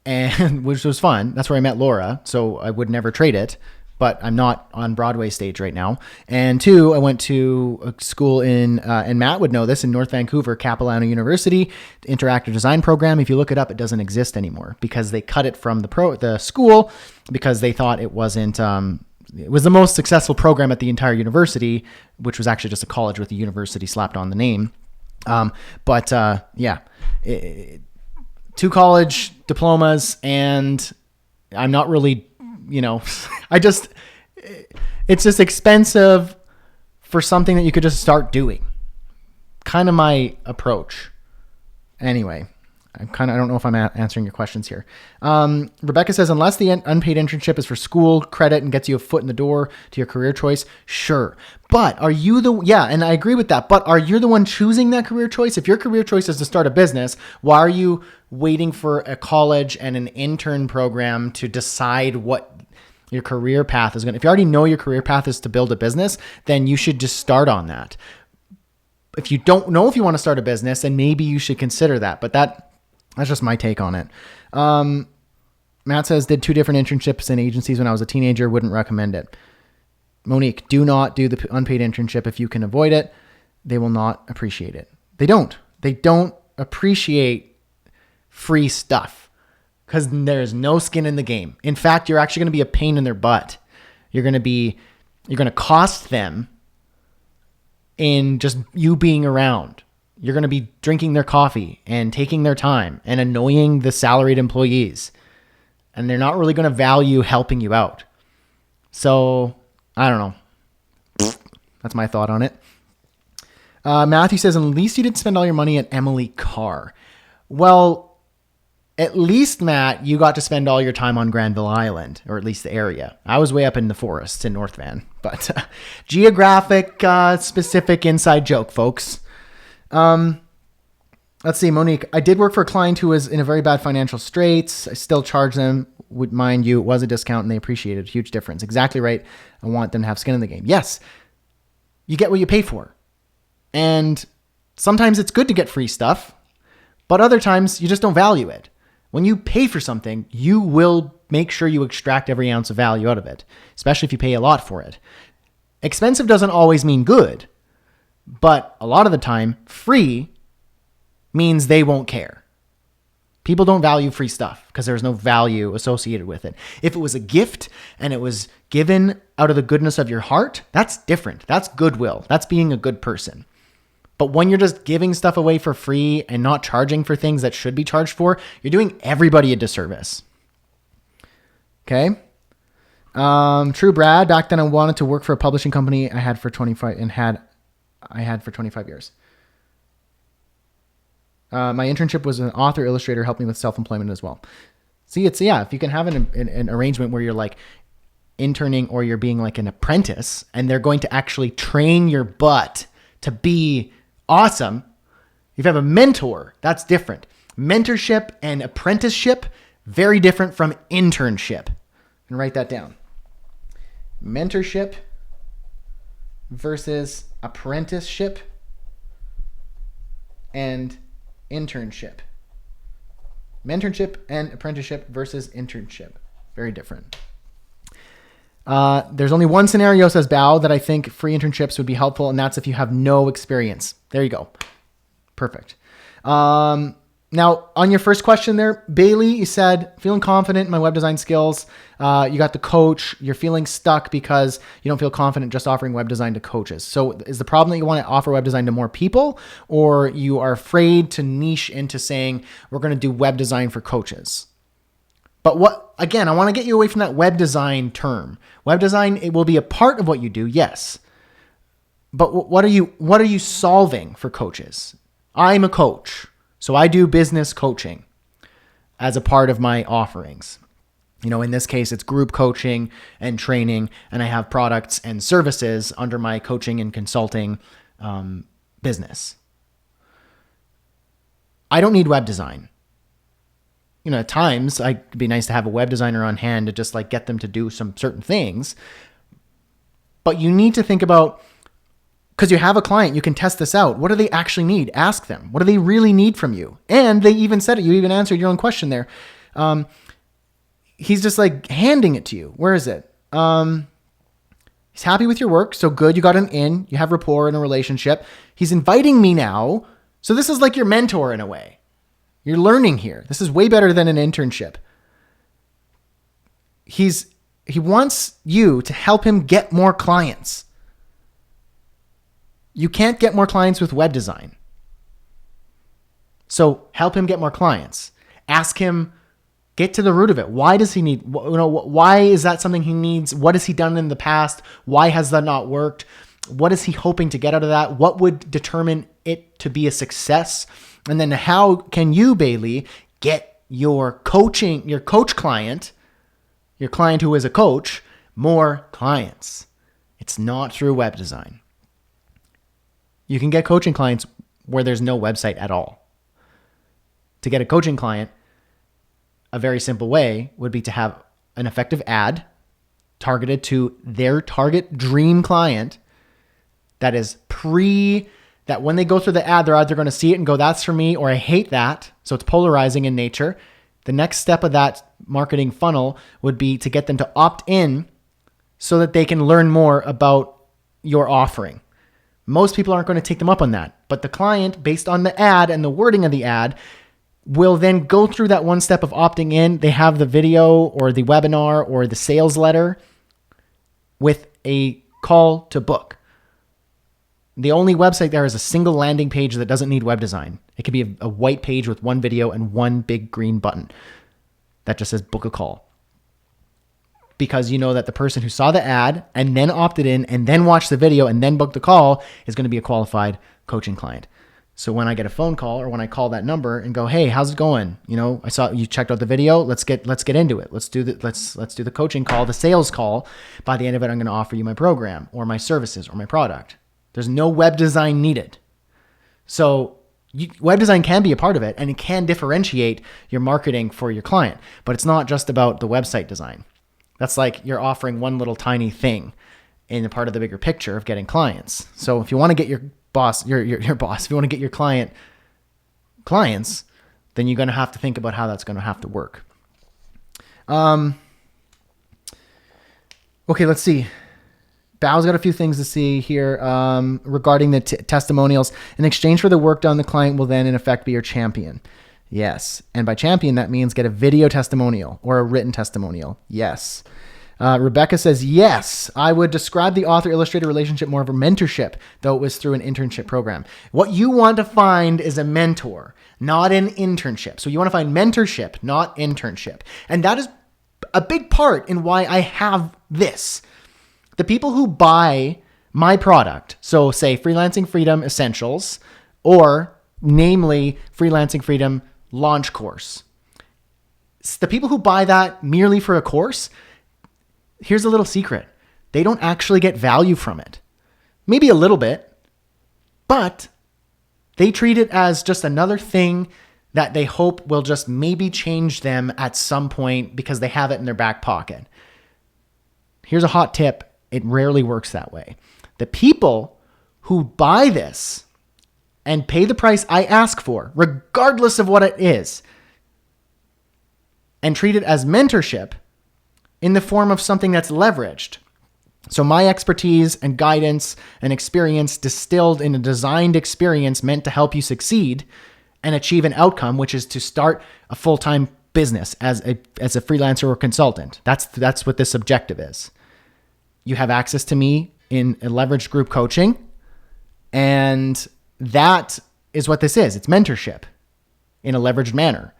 and which was fun. That's where I met Laura, so I would never trade it, but I'm not on Broadway stage right now. And 2, I went to a school in, and Matt would know this, in North Vancouver, Capilano University, interactive design program. If you look it up, it doesn't exist anymore because they cut it from the school because they thought it wasn't, it was the most successful program at the entire university, which was actually just a college with a university slapped on the name. Yeah, 2 college diplomas, and I'm not really, it's just expensive for something that you could just start doing. Kind of my approach. Anyway, I don't know if I'm answering your questions here. Rebecca says, unless the unpaid internship is for school credit and gets you a foot in the door to your career choice, sure. But are you and I agree with that, but are you the one choosing that career choice? If your career choice is to start a business, why are you waiting for a college and an intern program to decide what your career path is going to? If you already know your career path is to build a business, then you should just start on that. If you don't know if you want to start a business, then maybe you should consider that. But that's just my take on it. Matt says, did 2 different internships in agencies when I was a teenager. Wouldn't recommend it. Monique, do not do the unpaid internship if you can avoid it. They will not appreciate it. They don't appreciate free stuff because there's no skin in the game. In fact, you're actually going to be a pain in their butt. You're going to cost them in just you being around. You're going to be drinking their coffee and taking their time and annoying the salaried employees. And they're not really going to value helping you out. So, I don't know. That's my thought on it. Matthew says, at least you didn't spend all your money at Emily Carr. Well, at least, Matt, you got to spend all your time on Granville Island, or at least the area. I was way up in the forests in North Van. But geographic, specific inside joke, folks. Let's see, Monique. I did work for a client who was in a very bad financial straits. I still charge them. Would mind you, it was a discount and they appreciated it. Huge difference. Exactly right. I want them to have skin in the game. Yes, you get what you pay for. And sometimes it's good to get free stuff, but other times you just don't value it. When you pay for something, you will make sure you extract every ounce of value out of it, especially if you pay a lot for it. Expensive doesn't always mean good, but a lot of the time, free means they won't care. People don't value free stuff because there's no value associated with it. If it was a gift and it was given out of the goodness of your heart, that's different. That's goodwill. That's being a good person. But when you're just giving stuff away for free and not charging for things that should be charged for, you're doing everybody a disservice. Okay? True, Brad. Back then I wanted to work for a publishing company I had for 25 years. My internship was an author illustrator, helped me with self-employment as well. See, if you can have an arrangement where you're like interning or you're being like an apprentice and they're going to actually train your butt to be awesome. If you have a mentor, that's different. Mentorship and apprenticeship, very different from internship. And write that down. Mentorship versus apprenticeship and internship. Mentorship and apprenticeship versus internship. Very different. There's only one scenario, says Bao, that I think free internships would be helpful, and that's if you have no experience. There you go. Perfect. Now, on your first question there, Bailey, you said, feeling confident in my web design skills. You got the coach. You're feeling stuck because you don't feel confident just offering web design to coaches. So is the problem that you want to offer web design to more people, or you are afraid to niche into saying, we're going to do web design for coaches? But again, I want to get you away from that web design term. Web design, it will be a part of what you do, yes. But what are you solving for coaches? I'm a coach, so I do business coaching as a part of my offerings. In this case, it's group coaching and training, and I have products and services under my coaching and consulting business. I don't need web design. At times it'd be nice to have a web designer on hand to just like get them to do some certain things. But you need to think about, because you have a client, you can test this out. What do they actually need? Ask them. What do they really need from you? And they even said it. You even answered your own question there. He's just like handing it to you. Where is it? He's happy with your work. So good. You got an in. You have rapport in a relationship. He's inviting me now. So this is like your mentor in a way. You're learning here. This is way better than an internship. He wants you to help him get more clients. You can't get more clients with web design. So help him get more clients. Ask him, get to the root of it. Why does he need, why is that something he needs? What has he done in the past? Why has that not worked? What is he hoping to get out of that? What would determine it to be a success? And then how can you, Bailey, get your coach client, your client who is a coach, more clients? It's not through web design. You can get coaching clients where there's no website at all. To get a coaching client, a very simple way would be to have an effective ad targeted to their target dream client that is that when they go through the ad, they're either going to see it and go, that's for me, or I hate that. So it's polarizing in nature. The next step of that marketing funnel would be to get them to opt in so that they can learn more about your offering. Most people aren't going to take them up on that, but the client, based on the ad and the wording of the ad, will then go through that one step of opting in. They have the video or the webinar or the sales letter with a call to book. The only website there is a single landing page that doesn't need web design. It could be a white page with one video and one big green button that just says book a call. Because you know that the person who saw the ad and then opted in and then watched the video and then booked the call is going to be a qualified coaching client. So when I get a phone call or when I call that number and go, hey, how's it going? I saw you checked out the video. Let's get into it. Let's do the coaching call, the sales call. By the end of it, I'm going to offer you my program or my services or my product. There's no web design needed. So web design can be a part of it and it can differentiate your marketing for your client, but it's not just about the website design. That's like you're offering one little tiny thing in a part of the bigger picture of getting clients. So if you want to get your boss, your boss, if you want to get your clients, then you're going to have to think about how that's going to have to work. Okay, let's see. Bao's got a few things to see here regarding the testimonials. In exchange for the work done, the client will then, in effect, be your champion. Yes. And by champion, that means get a video testimonial or a written testimonial. Yes. Rebecca says, yes, I would describe the author-illustrator relationship more of a mentorship, though it was through an internship program. What you want to find is a mentor, not an internship. So you want to find mentorship, not internship. And that is a big part in why I have this. The people who buy my product, so say Freelancing Freedom Essentials, or namely Freelancing Freedom Launch Course. The people who buy that merely for a course, here's a little secret. They don't actually get value from it. Maybe a little bit, but they treat it as just another thing that they hope will just maybe change them at some point because they have it in their back pocket. Here's a hot tip. It rarely works that way. The people who buy this and pay the price I ask for, regardless of what it is, and treat it as mentorship in the form of something that's leveraged. So my expertise and guidance and experience distilled in a designed experience meant to help you succeed and achieve an outcome, which is to start a full-time business as a freelancer or consultant. That's what this objective is. You have access to me in a leveraged group coaching, and that is what this is. It's mentorship in a leveraged manner.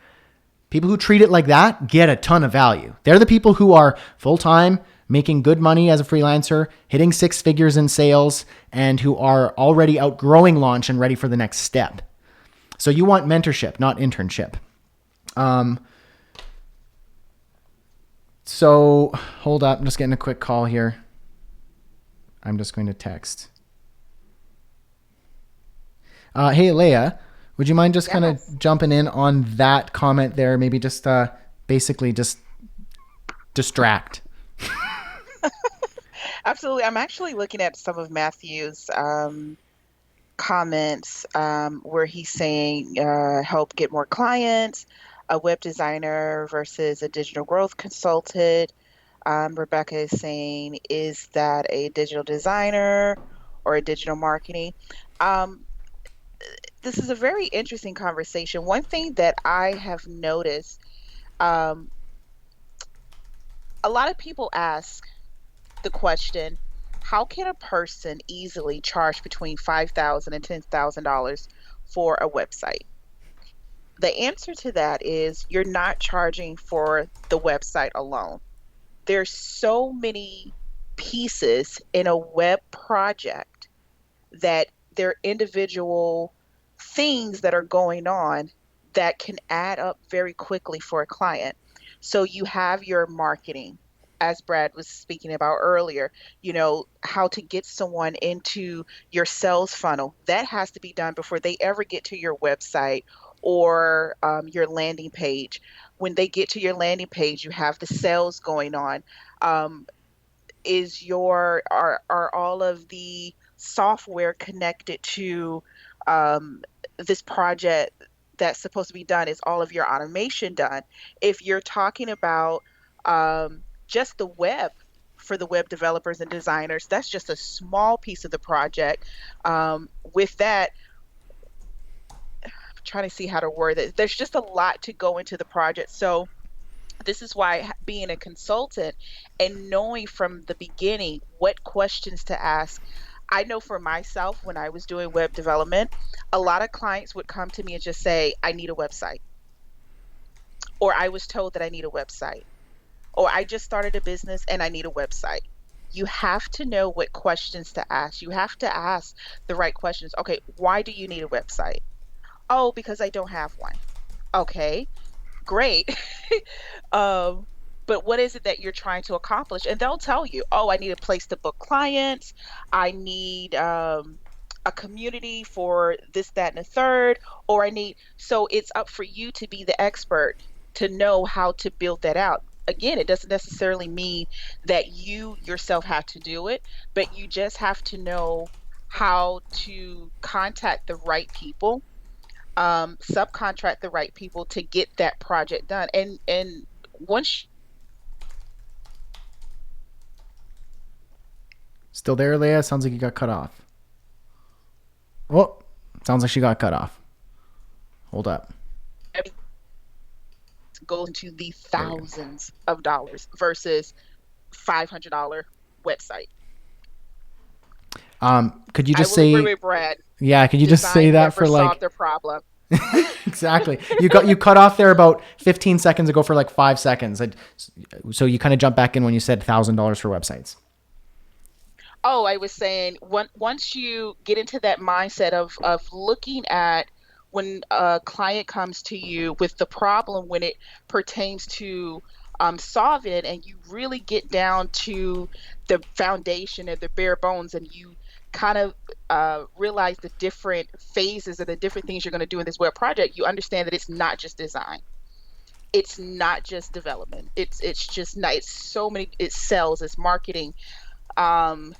People who treat it like that get a ton of value. They're the people who are full-time, making good money as a freelancer, hitting 6 figures in sales, and who are already outgrowing launch and ready for the next step. So you want mentorship, not internship. So hold up. I'm just getting a quick call here. I'm just going to text. Hey, Leah, would you mind just kind of jumping in on that comment there? Maybe just basically just distract. Absolutely. I'm actually looking at some of Matthew's comments where he's saying help get more clients, a web designer versus a digital growth consultant. Rebecca is saying, is that a digital designer or a digital marketing? This is a very interesting conversation. One thing that I have noticed, a lot of people ask the question, how can a person easily charge between $5,000 and $10,000 for a website? The answer to that is you're not charging for the website alone. There's so many pieces in a web project that they're individual things that are going on that can add up very quickly for a client. So you have your marketing, as Brad was speaking about earlier, how to get someone into your sales funnel. That has to be done before they ever get to your website or your landing page. When they get to your landing page, you have the sales going on. Are all of the software connected to this project that's supposed to be done? Is all of your automation done? If you're talking about just the web for the web developers and designers, that's just a small piece of the project. With that, I'm trying to see how to word it. There's just a lot to go into the project. So this is why being a consultant and knowing from the beginning what questions to ask. I know for myself, when I was doing web development, a lot of clients would come to me and just say, I need a website. Or I was told that I need a website. Or I just started a business and I need a website. You have to know what questions to ask. You have to ask the right questions. Okay, why do you need a website? Oh, because I don't have one. Okay, great. But what is it that you're trying to accomplish? And they'll tell you, oh, I need a place to book clients. I need a community for this, that, and the third, or so it's up for you to be the expert to know how to build that out. Again, it doesn't necessarily mean that you yourself have to do it, but you just have to know how to contact the right people. subcontract the right people to get that project done. And once Still there, Leah? Sounds like you got cut off. Oh, sounds like she got cut off. Hold up. everything goes into the There we go. thousands of dollars versus $500 website. Could you I just will agree say, with Brad. yeah, could you just say Design that never for like, solved their problem. exactly. You cut off there about 15 seconds ago for like 5 seconds. So you kind of jump back in when you said $1,000 for websites. Oh, I was saying once you get into that mindset of looking at when a client comes to you with the problem when it pertains to solving it, and you really get down to the foundation and the bare bones, and you kind of realize the different phases and the different things you're going to do in this web project, you understand that it's not just design. It's not just development. It's just not. It's so many. It's sales. It's marketing. um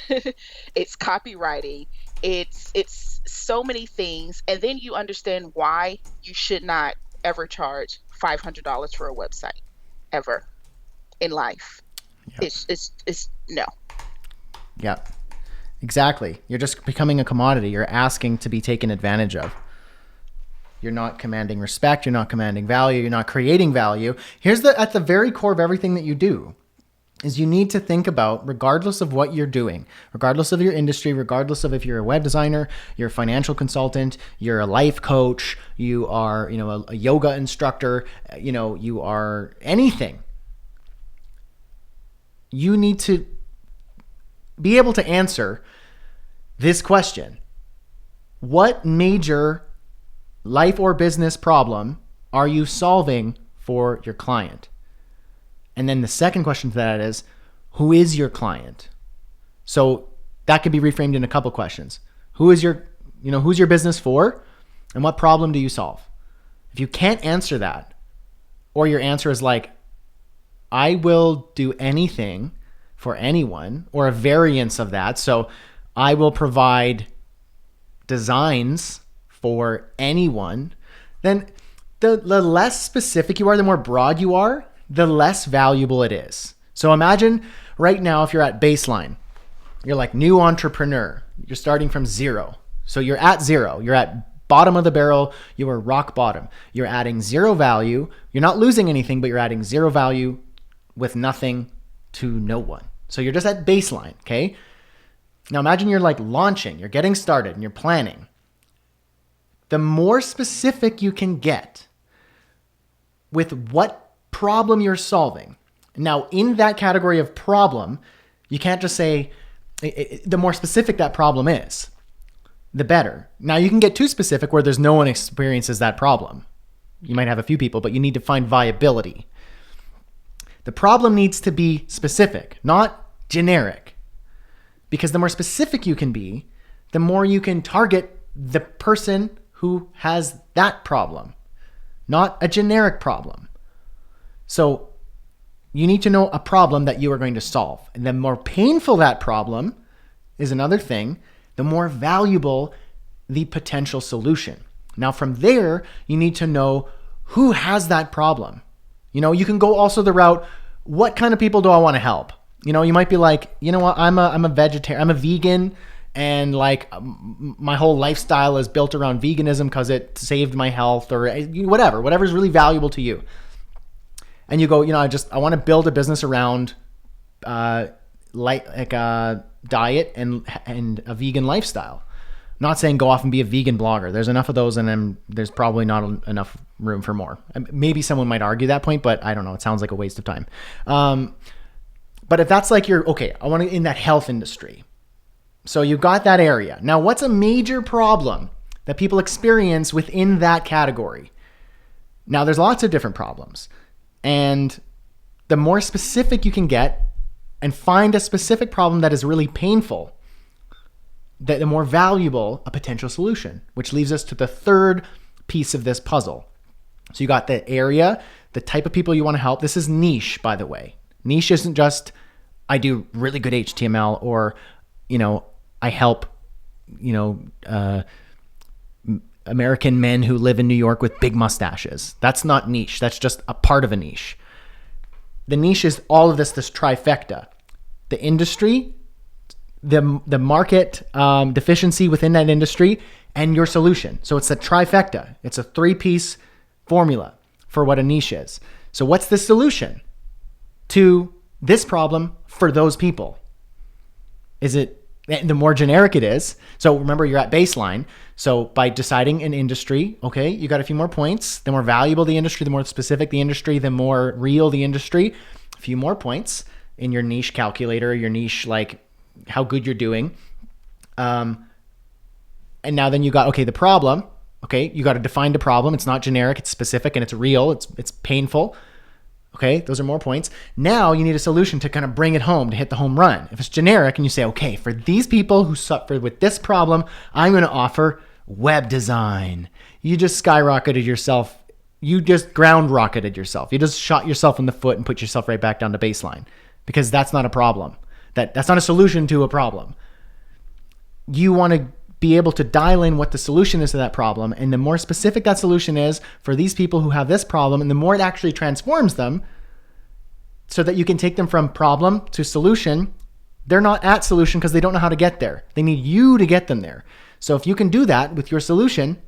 it's copywriting, it's so many things, and then you understand why you should not ever charge $500 for a website ever in life. Yep. It's no. Yep. Exactly. You're just becoming a commodity. You're asking to be taken advantage of. You're not commanding respect. You're not commanding value. You're not creating value. Here's at the very core of everything that you do is you need to think about, regardless of what you're doing, regardless of your industry, regardless of if you're a web designer, you're a financial consultant, you're a life coach, you are, a yoga instructor, you are anything. You need to be able to answer this question. What major life or business problem are you solving for your client? And then the second question to that is, who is your client? So that could be reframed in a couple questions. Who's your business for? And what problem do you solve? If you can't answer that, or your answer is like, I will do anything for anyone, or a variance of that. So I will provide designs for anyone. Then the less specific you are, the more broad you are, the less valuable it is. So imagine right now, if you're at baseline, you're like new entrepreneur, you're starting from zero. So you're at zero, you're at bottom of the barrel, you are rock bottom. You're adding zero value. You're not losing anything, but you're adding zero value with nothing to no one. So you're just at baseline, okay? Now imagine you're like launching, you're getting started and you're planning. The more specific you can get with what problem you're solving. Now, in that category of problem, you can't just say, the more specific that problem is, the better. Now, you can get too specific where there's no one experiences that problem. You might have a few people, but you need to find viability. The problem needs to be specific, not generic. Because the more specific you can be, the more you can target the person who has that problem, not a generic problem. So you need to know a problem that you are going to solve. And the more painful that problem is another thing, the more valuable the potential solution. Now from there, you need to know who has that problem. You can go also the route, what kind of people do I want to help? You might be like, you know what, I'm a vegetarian, I'm a vegan, and like my whole lifestyle is built around veganism because it saved my health, or whatever's really valuable to you. And you go, I want to build a business around like a diet and a vegan lifestyle. I'm not saying go off and be a vegan blogger. There's enough of those, and then there's probably not enough room for more. Maybe someone might argue that point, but I don't know. It sounds like a waste of time. But if that's like I want to in that health industry. So you got that area. Now, what's a major problem that people experience within that category? Now, there's lots of different problems. And the more specific you can get and find a specific problem that is really painful, the more valuable a potential solution, which leaves us to the third piece of this puzzle. So you got the area, the type of people you want to help. This is niche, by the way. Niche isn't just, I do really good HTML, or, I help, American men who live in New York with big mustaches. That's not niche. That's just a part of a niche. The niche is all of this trifecta. The industry, the market deficiency within that industry, and your solution. So it's a trifecta. It's a 3-piece formula for what a niche is. So what's the solution to this problem for those people? Is it, the more generic it is, so remember you're at baseline. So by deciding an industry, okay, you got a few more points. The more valuable the industry, the more specific the industry, the more real the industry, a few more points in your niche calculator, your niche, like how good you're doing. And now then you got, okay, the problem, okay, you got to define the problem. It's not generic, it's specific, and it's real, it's painful. Okay, those are more points. Now you need a solution to kind of bring it home, to hit the home run. If it's generic and you say, okay, for these people who suffer with this problem, I'm going to offer web design. You just skyrocketed yourself. You just ground rocketed yourself. You just shot yourself in the foot and put yourself right back down to baseline, because that's not a problem. That's not a solution to a problem. You want to be able to dial in what the solution is to that problem. And the more specific that solution is for these people who have this problem, and the more it actually transforms them so that you can take them from problem to solution, they're not at solution because they don't know how to get there. They need you to get them there. So if you can do that with your solution,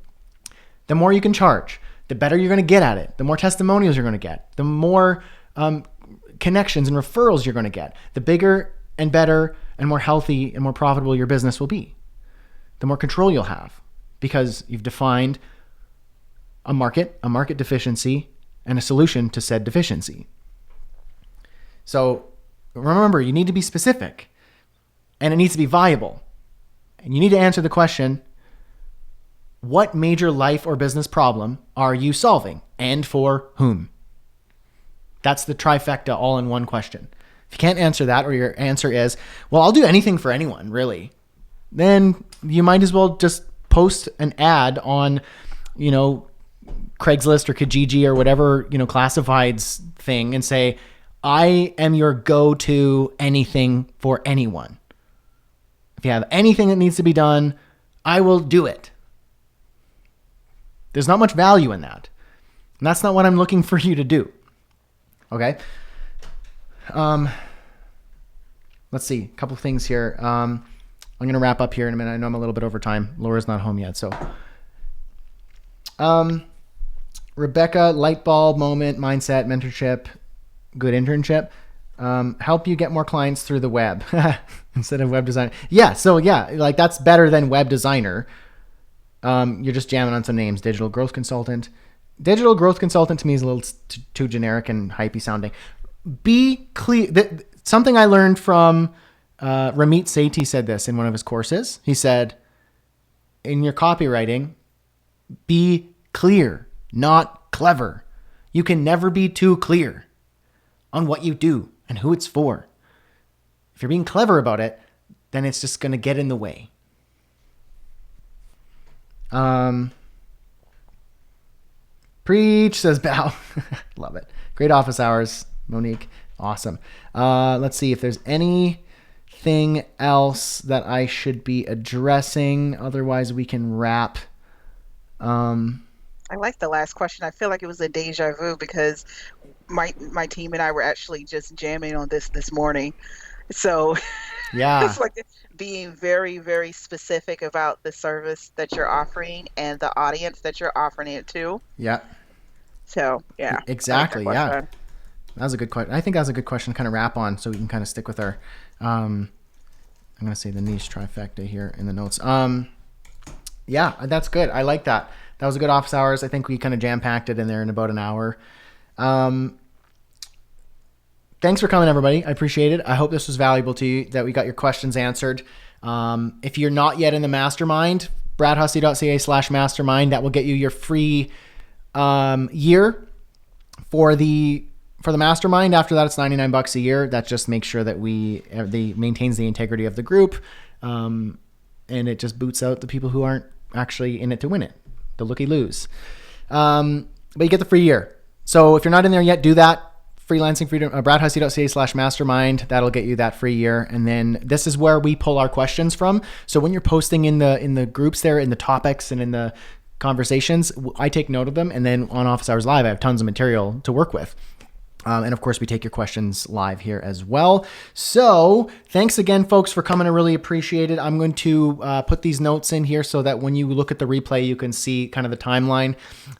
the more you can charge, the better you're going to get at it, the more testimonials you're going to get, the more connections and referrals you're going to get, the bigger and better and more healthy and more profitable your business will be. The more control you'll have, because you've defined a market deficiency, and a solution to said deficiency. So remember, you need to be specific, and it needs to be viable. And you need to answer the question, what major life or business problem are you solving, and for whom? That's the trifecta all in one question. If you can't answer that, or your answer is, well, I'll do anything for anyone, really, then you might as well just post an ad on, Craigslist or Kijiji or whatever, classifieds thing, and say, I am your go-to anything for anyone. If you have anything that needs to be done, I will do it. There's not much value in that. And that's not what I'm looking for you to do. Okay? Let's see. A couple of things here. I'm going to wrap up here in a minute. I know I'm a little bit over time. Laura's not home yet. So, Rebecca, light bulb moment, mindset, mentorship, good internship. Help you get more clients through the web instead of web design. Yeah. So yeah, like that's better than web designer. You're just jamming on some names. Digital growth consultant. Digital growth consultant to me is a little too generic and hypey sounding. Be clear. Something I learned from Ramit Sethi said this in one of his courses. He said, in your copywriting, be clear, not clever. You can never be too clear on what you do and who it's for. If you're being clever about it, then it's just going to get in the way. Preach, says Bao. Love it. Great office hours, Monique. Awesome. Let's see if there's anything else that I should be addressing. Otherwise, we can wrap. I like the last question. I feel like it was a deja vu because my team and I were actually just jamming on this morning. So Yeah. it's like being very, very specific about the service that you're offering and the audience that you're offering it to. Yeah. So, yeah. Exactly. I like that Yeah. question. That was a good question. I think that was a good question to kind of wrap on, so we can kind of stick with our, I'm going to say the niche trifecta here in the notes. Yeah, that's good. I like that. That was a good office hours. I think we kind of jam-packed it in there in about an hour. Thanks for coming, everybody. I appreciate it. I hope this was valuable to you, that we got your questions answered. If you're not yet in the mastermind, bradhussey.ca/mastermind, that will get you your free year for the mastermind. After that, it's $99 a year. That just makes sure that maintains the integrity of the group. And it just boots out the people who aren't actually in it to win it, the looky-loos. But you get the free year. So if you're not in there yet, do that. Freelancing Freedom, bradhussey.ca/mastermind. That'll get you that free year. And then this is where we pull our questions from. So when you're posting in the groups there, in the topics and in the conversations, I take note of them. And then on Office Hours Live, I have tons of material to work with. And of course, we take your questions live here as well. So thanks again, folks, for coming. I really appreciate it. I'm going to put these notes in here so that when you look at the replay, you can see kind of the timeline.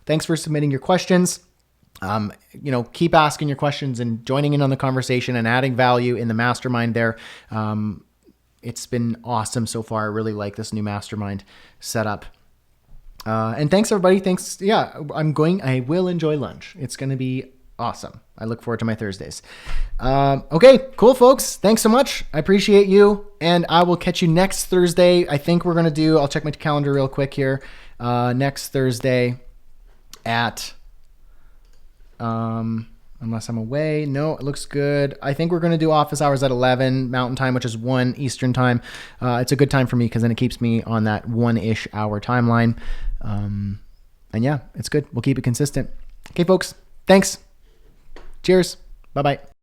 Thanks for submitting your questions. Keep asking your questions and joining in on the conversation and adding value in the mastermind there. It's been awesome so far. I really like this new mastermind setup. And thanks, everybody. Thanks. Yeah, I will enjoy lunch. It's going to be awesome. I look forward to my Thursdays. Okay, cool, folks. Thanks so much. I appreciate you. And I will catch you next Thursday. I think we're going to I'll check my calendar real quick here. Next Thursday at, unless I'm away. No, it looks good. I think we're going to do office hours at 11 Mountain Time, which is 1 Eastern Time. It's a good time for me because then it keeps me on that 1-ish hour timeline. And yeah, it's good. We'll keep it consistent. Okay, folks. Thanks. Cheers. Bye-bye.